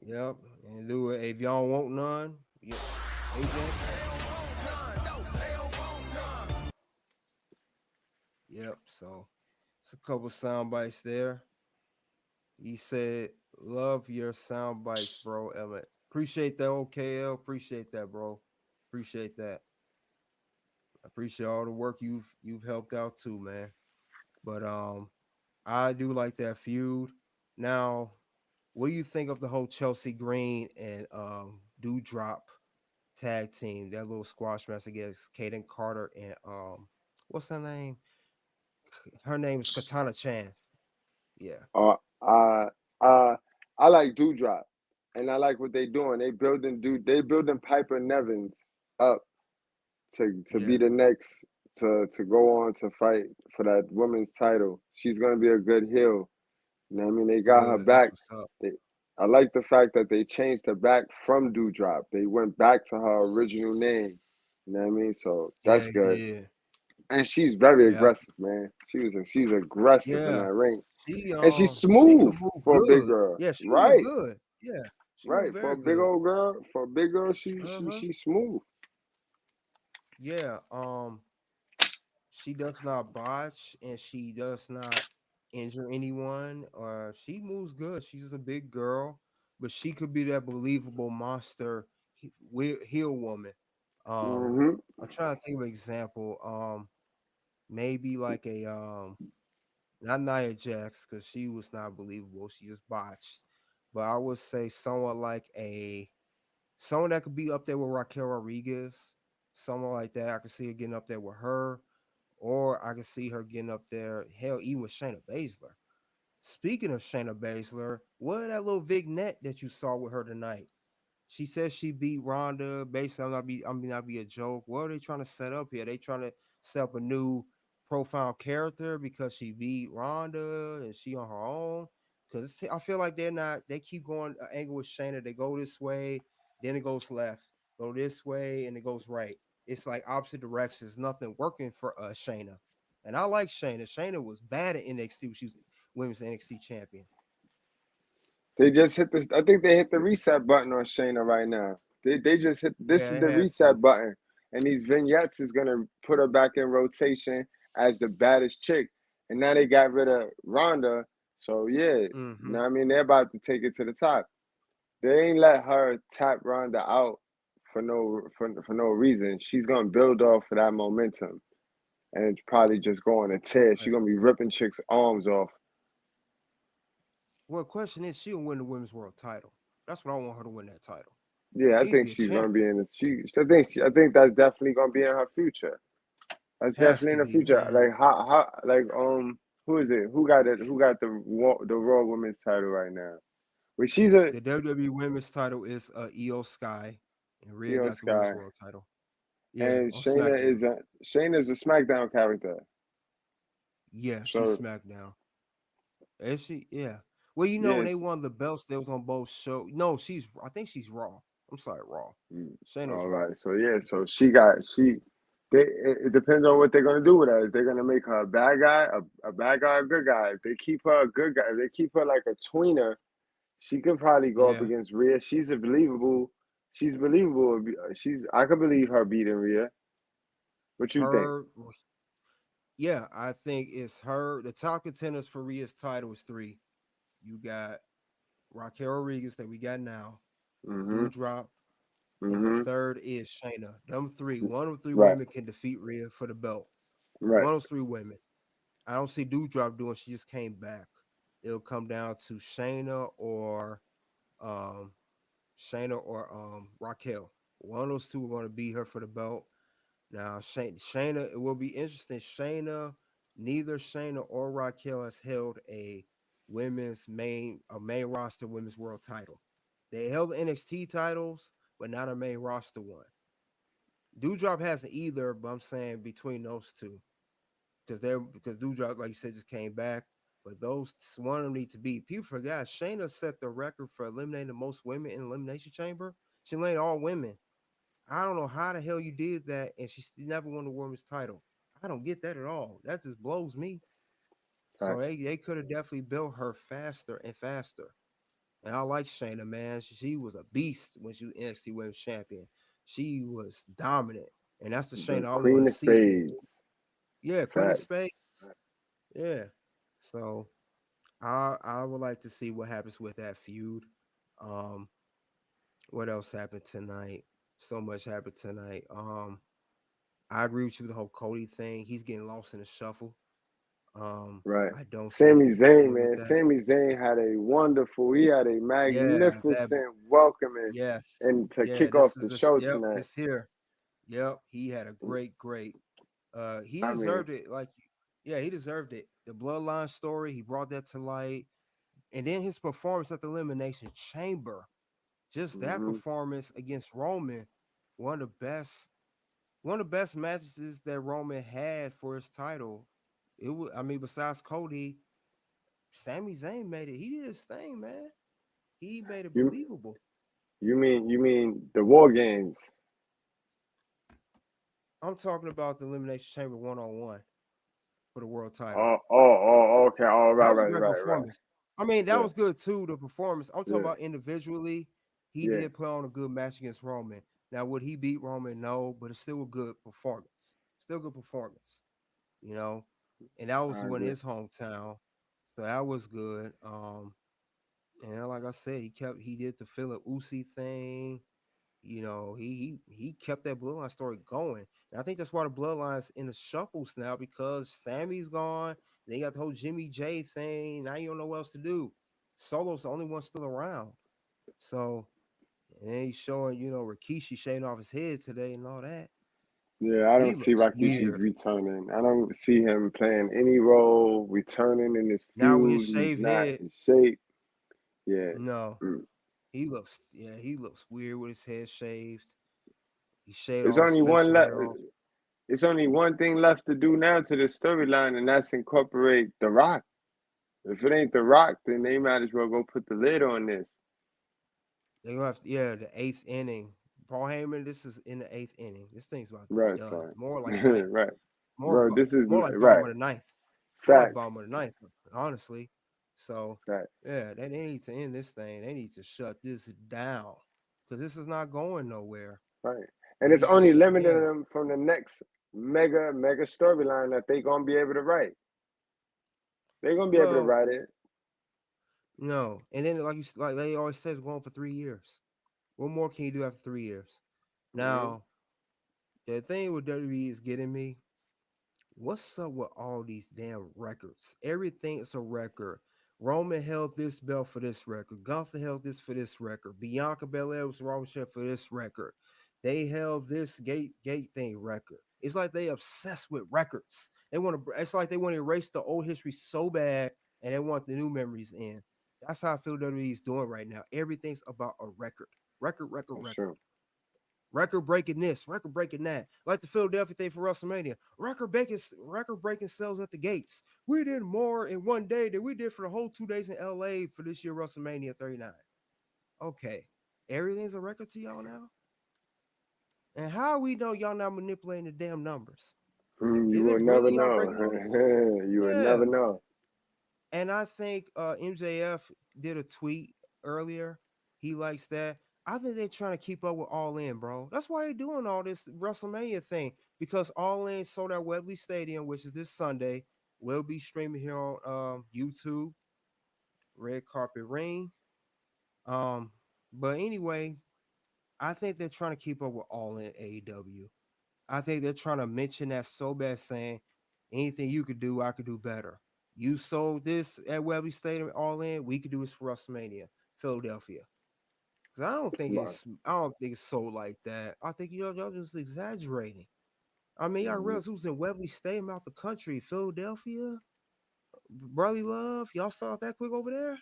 Yep, and do it if y'all want none. Yeah, AJ. Yep. So it's a couple sound bites there. He said, "Love your sound bites, bro." Emmett, appreciate that. OKL, appreciate that, bro. Appreciate that. I appreciate all the work you've helped out too, man. But I do like that feud. Now, what do you think of the whole Chelsea Green and Dewdrop tag team? That little squash match against Kaden Carter and what's her name? Her name is Katana Chance. Yeah, Uh, uh, uh, I like Dewdrop, and I like what they doing. They building Piper Nevins up to be yeah, the next to go on to fight for that women's title. She's gonna be a good heel. You know what I mean? They got her good. That's back. what's up. They, I like the fact that they changed her back from Dewdrop. They went back to her original name. You know what I mean? So Yeah, that's he good. did. And she's very Yeah, aggressive, man. She's aggressive in yeah. that ring, She and she's she could smooth move for a big good. girl. Yeah, she can move Right, good. Yeah, she right. moved For very a big good. old girl, Uh huh. she's smooth. Yeah. She does not botch and she does not injure anyone. Or she moves good. She's a big girl, but she could be that believable monster heel woman. Um, Hmm. I'm trying to think of an example. Maybe like a not Nia Jax because she was not believable. She just botched. But I would say someone like a someone that could be up there with Raquel Rodriguez, someone like that. I could see her getting up there with her, or I could see her getting up there. Hell, even with Shayna Baszler. Speaking of Shayna Baszler, what that little vignette that you saw with her tonight? She says she beat Ronda. Basically, not be a joke. What are they trying to set up here? They trying to set up a new profound character because she beat Ronda and she on her own. Because I feel like they're not. They keep going angle with Shayna. They go this way, then it goes left. Go this way, and it goes right. It's like opposite directions. Nothing working for Shayna. And I like Shayna. Shayna was bad at NXT when she was women's NXT champion. They just hit this. I think they hit the reset button on Shayna right now. They just hit. This Yeah, is they the had to. reset button, and these vignettes is gonna put her back in rotation as the baddest chick. And now they got rid of Ronda, so yeah, you Mm-hmm. know what I mean, they're about to take it to the top. They ain't let her tap Ronda out for no reason. She's gonna build off of that momentum, and it's probably just going to tear. She's Right. gonna be ripping chicks' arms off. Well, question is, she'll win the women's world title. That's what I want her to win that title. Yeah, I She needs to think be a she's gonna be champion. in the. I think that's definitely gonna be in her future. That's Has definitely to in the be, future. man. Like how like who is it? Who got it? Who got the Raw Women's title right now? Well, she's a The WWE Women's title is Io Sky, and Rhea got the Women's Sky, World title. Yeah, and on SmackDown. Shayna's a SmackDown character. Yeah, she's So SmackDown. Is she? Yeah. Well, when they yes, won the belts, they was on both shows. No, she's. I think she's Raw. I'm sorry, Raw. Shayna's all Raw. right. So yeah, so she got she. It depends on what they're gonna do with her. Is they're gonna make her a bad guy, a bad guy, a good guy? If they keep her a good guy, if they keep her like a tweener, she could probably go up Yeah, against Rhea. She's a believable. She's believable. She's. I could believe her beating Rhea. What you think? her. Yeah, I think it's her. The top contenders for Rhea's title is three. You got Raquel Rodriguez that we got now, Mm-hmm. Doudrop, and the Mm-hmm. third is Shayna. Them three. One of the three Right. women can defeat Rhea for the belt. Right. One of those three women. I don't see Doudrop doing. She just came back. It'll come down to um Shayna or Raquel. One of those two are going to beat her for the belt. Now, Shayna, it will be interesting. Neither Shayna or Raquel has held a main roster women's world title. They held the NXT titles, but not a main roster one. Doudrop hasn't either, but I'm saying between those two, because Doudrop, like you said, just came back. But those one of them need to be. People forgot Shayna set the record for eliminating the most women in Elimination Chamber. She eliminated all women. I don't know how the hell you did that, and she still never won the women's title. I don't get that at all. That just blows me. So Facts. they could have definitely built her faster and faster. And I like Shayna, man. She was a beast when she was NXT Women's Champion. She was dominant, and that's the The Shayna I want Queen to of see again. Spades. Yeah, Queen of Facts. Spades. Yeah. So I would like to see what happens with that feud. Um, what else happened tonight? So much happened tonight. I agree with you with the whole Cody thing. He's getting lost in the shuffle. Right. I don't see Sami him Zayn, winning with man. that. Sami Zayn had a wonderful, he had a Yeah, that magnificent welcoming yes. and to Yeah, kick off this the is show yep, tonight. this here. Yep, he had a great he I mean, deserved it yeah, he deserved it. The bloodline story, he brought that to light. And then his performance at the Elimination Chamber, just that hmm performance against Roman, one of the best one of the best matches that Roman had for his title. It was, I mean, besides Cody, Sami Zayn made it. He did his thing, man. He made it you believable. you mean the War Games? I'm talking about the Elimination Chamber 1-on-1 for the world title. Okay. All That right, was a right, great right, right. performance. I mean, that Yeah, was good too. The performance. I'm talking yeah, about individually. He yeah. did put on a good match against Roman. Now, would he beat Roman? No, but it's still a good performance. Still good performance. You know, and that was I when agree. his hometown. So that was good. And like I said, he did the Philip Uzi thing. He kept that bloodline story going. And I think that's why the bloodline's in the shuffles now because Sammy's gone. They got the whole Jimmy J thing. Now you don't know what else to do. Solo's the only one still around. So and he's showing, Rikishi shaving off his head today and all that. Yeah, I don't He see looks Rakishi's weird. returning. I don't see him playing any role, returning in this Now with his feud. He's shaved not head, in shape. Yeah. no. Mm. He looks weird with his head shaved. He shaved There's all his only one facial left. hair off. It's only one thing left to do now to the storyline, and that's incorporate The Rock. If it ain't The Rock, then they might as well go put the lid on this. They gonna have the eighth inning. Paul Heyman, this is in the eighth inning. This thing's about to be Right, done. son. More like ninth. Right. More Bro, this is more like bottom right. of the ninth. More like Facts. bottom of the ninth, honestly. So Facts. yeah, they need to end this thing. They need to shut this down. because this is not going nowhere. Right. And And it's you only just limiting yeah, them from the next mega storyline that they gonna be able to write. They gonna be able to well, write it. no. And then like they always says, going for 3 years. What more can you do after 3 years? Hmm. Now, the thing with WWE is getting me. What's up with all these damn records? Everything is a record. Roman held this belt for this record. Gunther held this for this record. Bianca Belair was Roman champ for this record. They held this gate thing record. It's like they obsessed with records. They want to. It's like they want to erase the old history so bad, and they want the new memories in. That's how I feel WWE is doing right now. Everything's about a record. Record, record, That's record. true. Record breaking this, record breaking that. Like the Philadelphia thing for WrestleMania. Record breaking sales at the gates. We did more in one day than we did for the whole 2 days in LA for this year WrestleMania 39. Okay. Everything's a record to y'all now? And how we know y'all not manipulating the damn numbers? You Is will it never really y'all know. breaking all this? You will Yeah. never know. And I think MJF did a tweet earlier. He likes that. I think they're trying to keep up with All In, bro. That's why they're doing all this WrestleMania thing, because All In sold out Wembley Stadium, which is this Sunday. Will be streaming here on YouTube, Red Carpet Ring. Um, but anyway, I think they're trying to keep up with All In AEW. I think they're trying to mention that so bad, saying anything you could do, I could do better. You sold this at Wembley Stadium All In, we could do this for WrestleMania, Philadelphia. Because Right. I don't think it's sold like that. I think y'all just exaggerating. I mean, I Hmm. realized who's in Wembley Stadium out the country, Philadelphia, Brotherly Love. Y'all saw it that quick over there?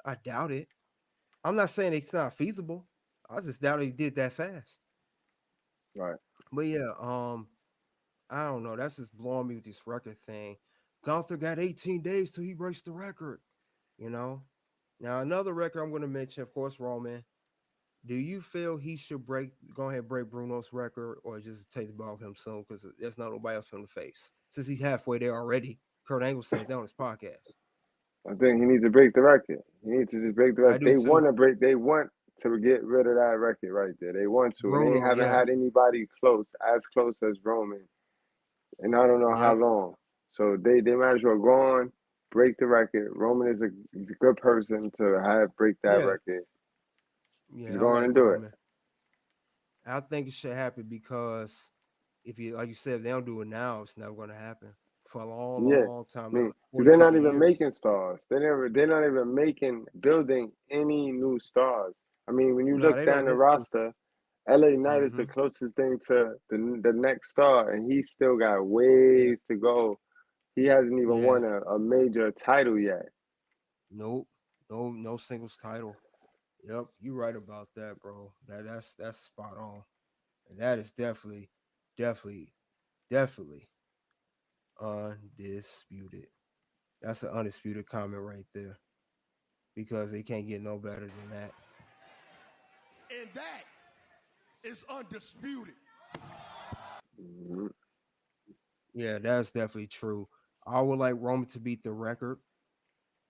I doubt it. I'm not saying it's not feasible. I just doubt he did that fast. Right. But yeah, I don't know. That's just blowing me with this record thing. Gunther got 18 days till he breaks the record. You know. Now another record I'm going to mention, of course, Roman. Do you feel he should go ahead and break Bruno's record, or just take the ball with him soon? Because there's not nobody else from the face. Since he's halfway there already. Kurt Angle said that on his podcast. I think he needs to break the record. He needs to just break the I record. do They want too. to break. They want to get rid of that record right there. They want to, and they Bruno, haven't yeah, had anybody as close as Roman, and I don't know how yep, long. So they might as well go on, break the record. Roman is he's a good person to have break that yeah, record. Just yeah. I go on like and do it. Roman. I think it should happen because if you, like you said, if they don't do it now, it's never going to happen for a long, long, Yeah. long time, I another mean, 'cause 40, they're not 50 even years. making stars. They're not even making building any new stars. I mean, when you No, look they down don't the look to. roster, LA Knight is the Mm-hmm. closest thing to the next star, and he's still got Yeah, ways to go. He hasn't even yeah. won a major title yet. Nope. No singles title. Yep, you're right about that, bro. That's spot on. And that is definitely, definitely undisputed. That's an undisputed comment right there. Because they can't get no better than that. And that is undisputed. Mhm. Yeah, that's definitely true. I would like Roman to beat the record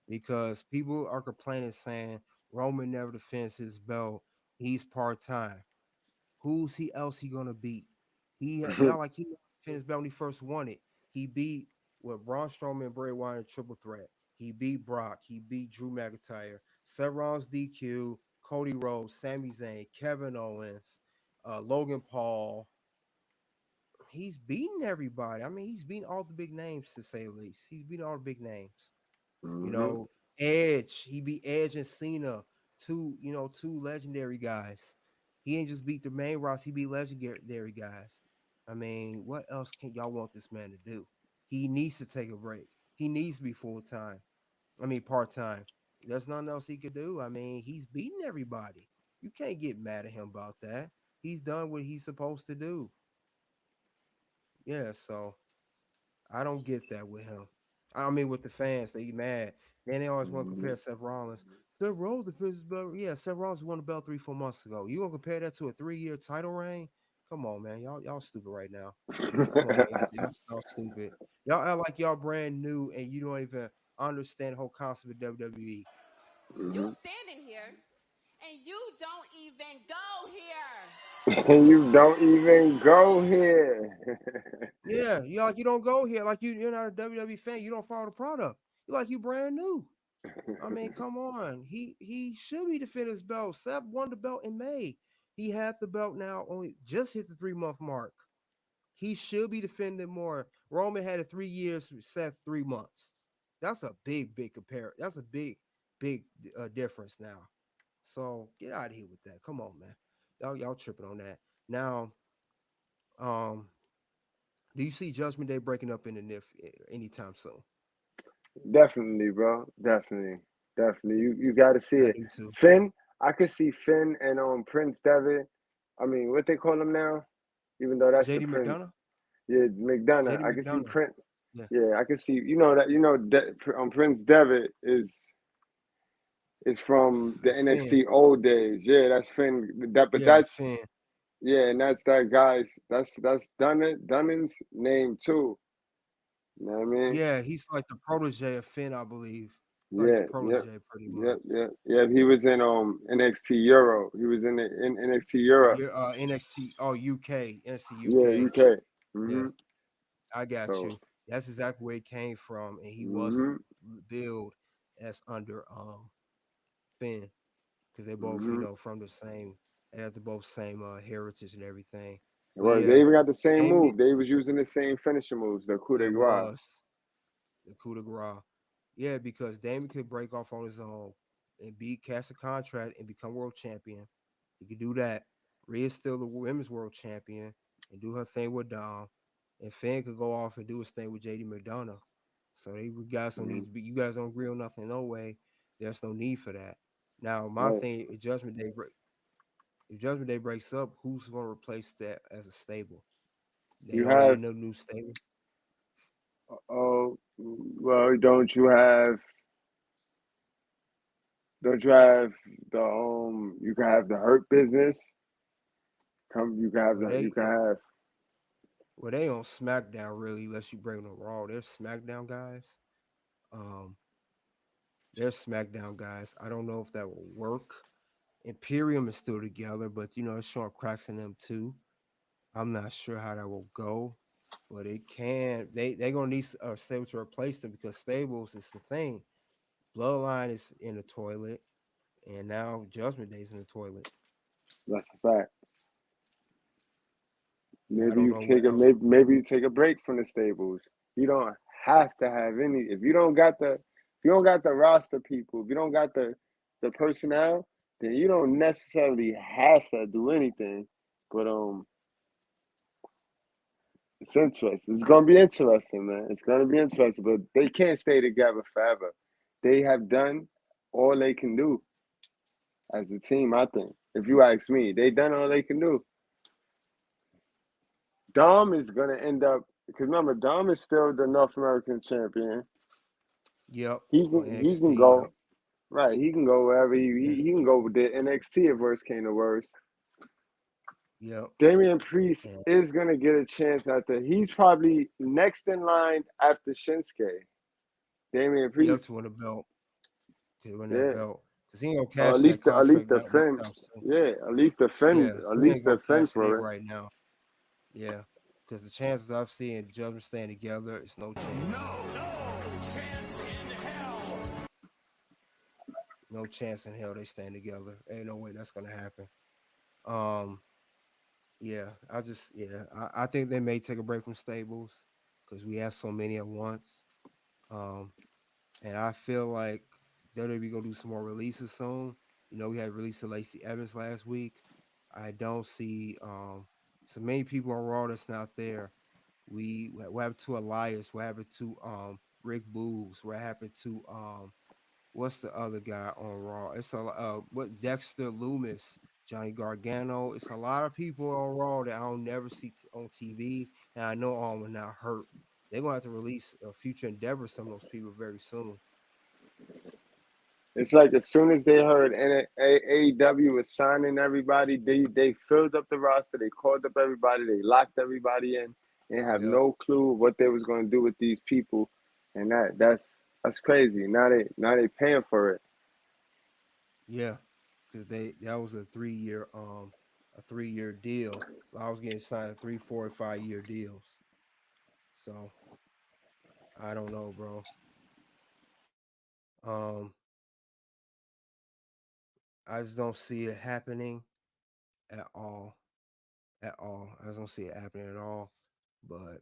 because people are complaining saying Roman never defends his belt. He's part time. Who's he else he gonna beat? Y'all like he defended his belt when he first won it. He beat with Braun Strowman and Bray Wyatt in triple threat. He beat Brock. He beat Drew McIntyre. Seth Rollins DQ, Cody Rhodes, Sami Zayn, Kevin Owens, Logan Paul. He's beaten everybody. I mean, he's beaten all the big names to say the least. He's beaten all the big names. You Mhm. know, Edge. He beat Edge and Cena, two legendary guys. He ain't just beat the main roster. He beat legendary guys. I mean, what else can y'all want this man to do? He needs to take a break. He needs to be full time. I mean, part time. There's nothing else he could do. I mean, he's beaten everybody. You can't get mad at him about that. He's done what he's supposed to do. Yeah, so I don't get that with him. I mean, with the fans, they mad. Then they always want to compare Mhm. Seth Rollins. Seth Rollins defends his belt. Yeah, Seth Rollins won the belt 3, 4 months ago. You gonna compare that to a 3 year title reign? Come on, man. Y'all stupid right now. Come on, y'all stupid. Y'all act like y'all brand new and you don't even understand the whole concept of WWE. Mhm. And you don't even go here. Yeah, you like you don't go here, like you're not a WWE fan. You don't follow the product. You like you brand new. I mean, come on. He should be defending his belt. Seth won the belt in May. He had the belt now. Only just hit the 3 month mark. He should be defending more. Roman had it 3 years. Seth 3 months. That's a big compare. That's a big difference now. So get out of here with that. Come on, man. Y'all tripping on that. Now, um, do you see Judgment Day breaking up in the NIF anytime soon? Definitely, bro. Definitely. Definitely. You gotta see I it. do too. Finn, I could see Finn and Prince Devitt. I mean, what they call him now? Even though that's the JD Prince. McDonough? Yeah, McDonough. JD I could see McDonough. Prince. Yeah. Yeah, I could see. You know that. Prince Devitt is from the Finn. NXT old days. Yeah, that's Finn. But Yeah, that's Finn. yeah, and that's that guy's. That's Dunning's name too. You know what I mean? Yeah, he's like the protege of Finn, I believe. He's like his Yeah, yep, protege pretty yep, much. yep, yep. He was in NXT Euro. He was in NXT Europe. You're NXT, oh UK, NXT Yeah, UK. UK. Yeah, Mhm. I got So, you. That's exactly where he came from, and he was mhm, billed as under Finn because they both, mhm. from the same. They have the both same heritage and everything. But Well, they yeah, even got the same Damien, move. They was using the same finishing moves, the coup de it grace. was the coup de grace. Yeah, because Damien could break off on his own and be cash a contract and become world champion. He could do that. Rhea's still the women's world champion and do her thing with Dom. And Finn could go off and do his thing with JD McDonough. So they guys don't need Mhm. to be. You guys don't agree on nothing, no way. There's no need for that. Now, my Right. thing, if Judgment Day breaks up, who's going to replace that as a stable? They You don't need have no new stable. oh well, don't you have the you can have the Hurt Business. You can have Well, the you they can have well they on SmackDown really, unless you bring them Raw. They're SmackDown guys. Um, they're SmackDown guys. I don't know if that will work. Imperium is still together, but it's showing cracks in them too. I'm not sure how that will go, but it can. They gonna need a stable to replace them because stables is the thing. Bloodline is in the toilet, and now Judgment Day's in the toilet. that's a fact. Yeah, I Maybe don't you know take what a else. maybe you take a break from the stables. You don't have to have any. If you don't got the roster people, if you don't got the personnel, then you don't necessarily have to do anything. But it's interesting. It's gonna be interesting, man. It's gonna be interesting. But they can't stay together forever. They have done all they can do as a team. I think. If you ask me, they done all they can do. Dom is gonna end up because remember Dom is still the North American champion. Yep, He on can NXT. Yep, go right. He can go wherever yeah, he can go with the NXT if worst came to worst. yep, Damian Priest and is gonna get a chance after. He's probably next in line after Shinsuke. Damian yep, Priest, to win the belt, to win that yeah, belt, because he ain't gonna or cash in that at least contract the now no Finn, time soon. yeah, Yeah, at he least ain't gonna defend cash it in for it. right now. Yeah, because the chances I've seen Judgment staying together is no chance. Chance in hell. No chance in hell they staying together. Ain't no way that's gonna happen. Um, yeah, I think they may take a break from stables because we have so many at once. Um, and I feel like WWE gonna do some more releases soon. We had released to Lacey Evans last week. I don't see so many people on Raw that's not there. What happened to Elias? What happened to Rick Boogs? What happened to what's the other guy on Raw? It's a what Dexter Loomis, Johnny Gargano. It's a lot of people on Raw that I don't never see on TV, and I know all of them are not hurt. They're gonna have to release a future endeavor some of those people very soon. It's like as soon as they heard AEW was signing everybody, they filled up the roster, they called up everybody, they locked everybody in, and have Yep. no clue what they was going to do with these people, and that's crazy. Now they paying for it. Yeah, because that was a 3 year a 3 year deal. I was getting signed 3, 4, and 5 year deals. So I don't know, bro. Um, I just don't see it happening at all. At all. I just don't see it happening at all. But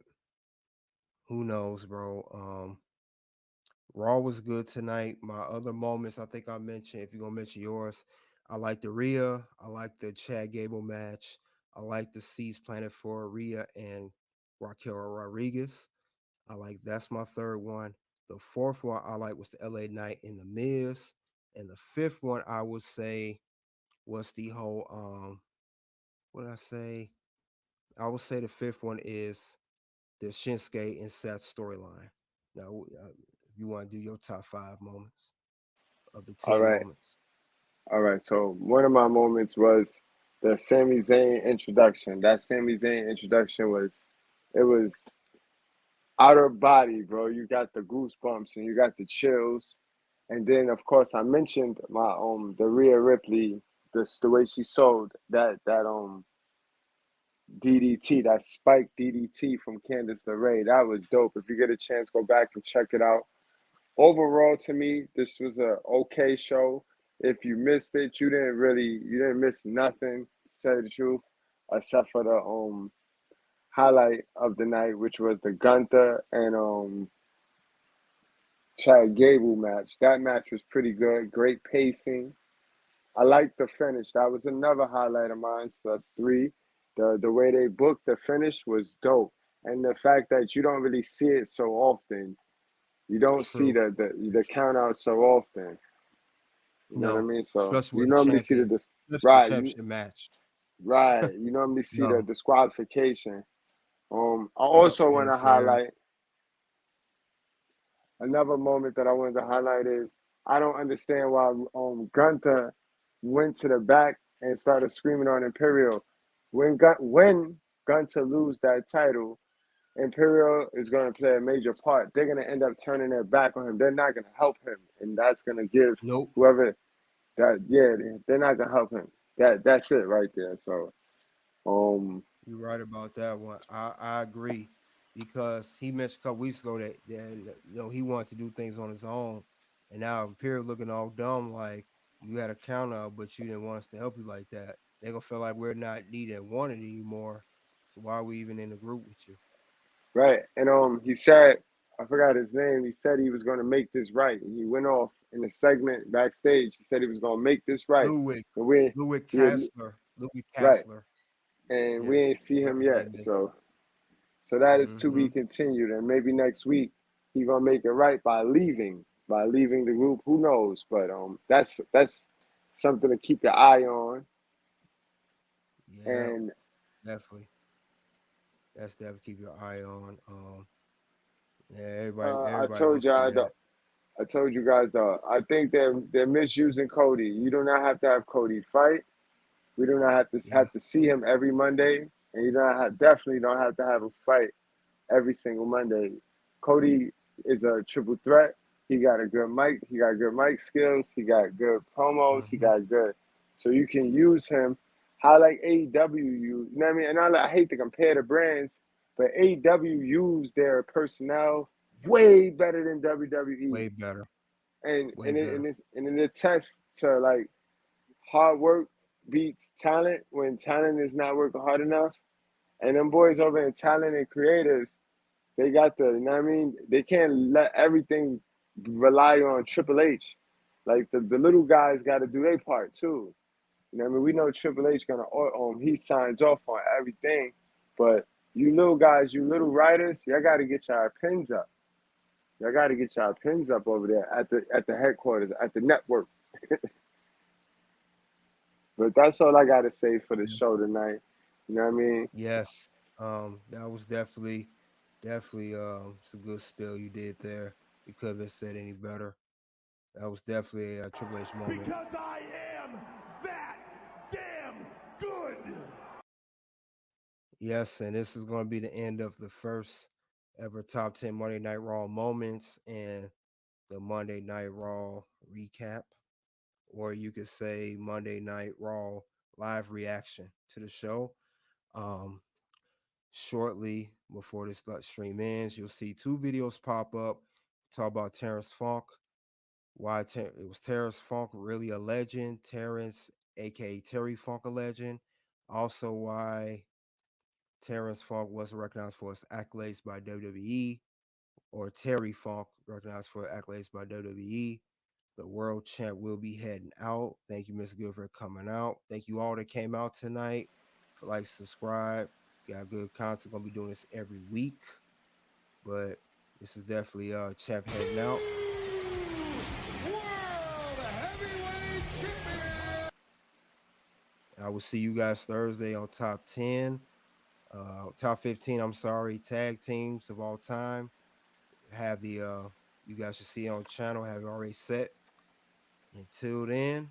who knows, bro? Raw was good tonight. My other moments, I think I mentioned, if you're gonna mention yours, I like the Rhea, I like the Chad Gable match, I like the Seeds Planet for Rhea and Raquel Rodriguez. I like that's my third one. The fourth one I like was the LA Knight in the Miz. And the fifth one I would say was the whole what did I say? I would say the fifth one is the Shinsuke and Seth storyline. Now, if you want to do your top five moments of the All 10 right, moments. all right. So one of my moments was the Sami Zayn introduction. That Sami Zayn introduction was, it was outer body, bro. You got the goosebumps and you got the chills. And then of course I mentioned my the Rhea Ripley, just the way she sold that DDT, that spike DDT from Candice LeRae. That was dope. If you get a chance, go back and check it out. Overall, to me, this was a okay show. If you missed it, you didn't miss nothing, to tell you the truth, except for the highlight of the night, which was the Gunther and Chad Gable match. That match was pretty good. Great pacing. I liked the finish. That was another highlight of mine. So that's three. The way they booked the finish was dope. And the fact that you don't really see it so often. You don't see True. the count out so often. You know what I No, mean? So especially you with a normally see the champion, especially a right, you championship match. right. You normally see the No, disqualification. I yep, also want to interfere. highlight another moment that I wanted to highlight is I don't understand why Gunther went to the back and started screaming on Imperial. When Gunther lose that title, Imperial is going to play a major part. They're going to end up turning their back on him. They're not going to help him, and that's going to give Nope. whoever that they're not going to help him. That's it right there. So You're right about that one. I agree because he mentioned a couple weeks ago that he wanted to do things on his own, and now Imperial looking all dumb like you had a count out, but you didn't want us to help you like that. They gonna feel like we're not needed and wanted anymore. So why are we even in the group with you? right, and he said I forgot his name. He said he was going to make this right, and he went off in a segment backstage. He said he was going to make this right, Ludwig, and we Ludwig he had, Kastler, Ludwig right, Kastler. and Yeah, we ain't see whatever him his yet. name is. So that is to Mm-hmm. be continued, and maybe next week he gonna make it right by leaving the group. Who knows? But that's something to keep your eye on. Yeah, And definitely. That's definitely keep your eye on. Yeah, everybody gonna see that. I told you guys though. I think they're misusing Cody. You do not have to have Cody fight. We do not Yeah. have to see him every Monday, and you don't have, definitely don't have to have a fight every single Monday. Cody is a triple threat. He got a good mic. He got good mic skills. He got good promos. He Mm-hmm. got good. So you can use him. How like AEW you know what I mean? And I hate to compare the brands, but AEW use their personnel way better than WWE. Way better. And Way and it, and better. it's and it attests to like hard work beats talent when talent is not working hard enough. And them boys over in talent and creators, they got the, you know what I mean? They can't let everything rely on Triple H. Like the little guys got to do their part too. You know what I mean? We know Triple H gonna he signs off on everything, but you little guys, you little writers, y'all got to get your pins up. Y'all got to get your pins up over there at the headquarters at the network. But that's all I got to say for the Yeah. show tonight. You know what I mean? Yes. That was definitely some good spill you did there. You could have been said any better. That was definitely a Triple H moment. Because I am that damn good. Yes, and this is going to be the end of the first ever top 10 Monday Night Raw moments and the Monday Night Raw recap. Or you could say Monday Night Raw live reaction to the show. Um, Shortly before this stream ends, you'll see two videos pop up. Talk about Terrence Funk, why it was Terrence Funk really a legend, Terrence, aka Terry Funk, a legend. Also, why Terrence Funk wasn't recognized for his accolades by WWE, or Terry Funk recognized for accolades by WWE. The world champ will be heading out. Thank you, Miss Good, for coming out. Thank you all that came out tonight. For like, subscribe. Got good content. Gonna be doing this every week. But this is definitely champ heading out. World Heavyweight Champion. I will see you guys Thursday on top 10. Top 15, I'm sorry, tag teams of all time. Have the you guys should see it on the channel, have it already set. Until then,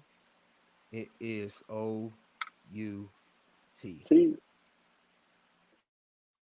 it is OUT. See,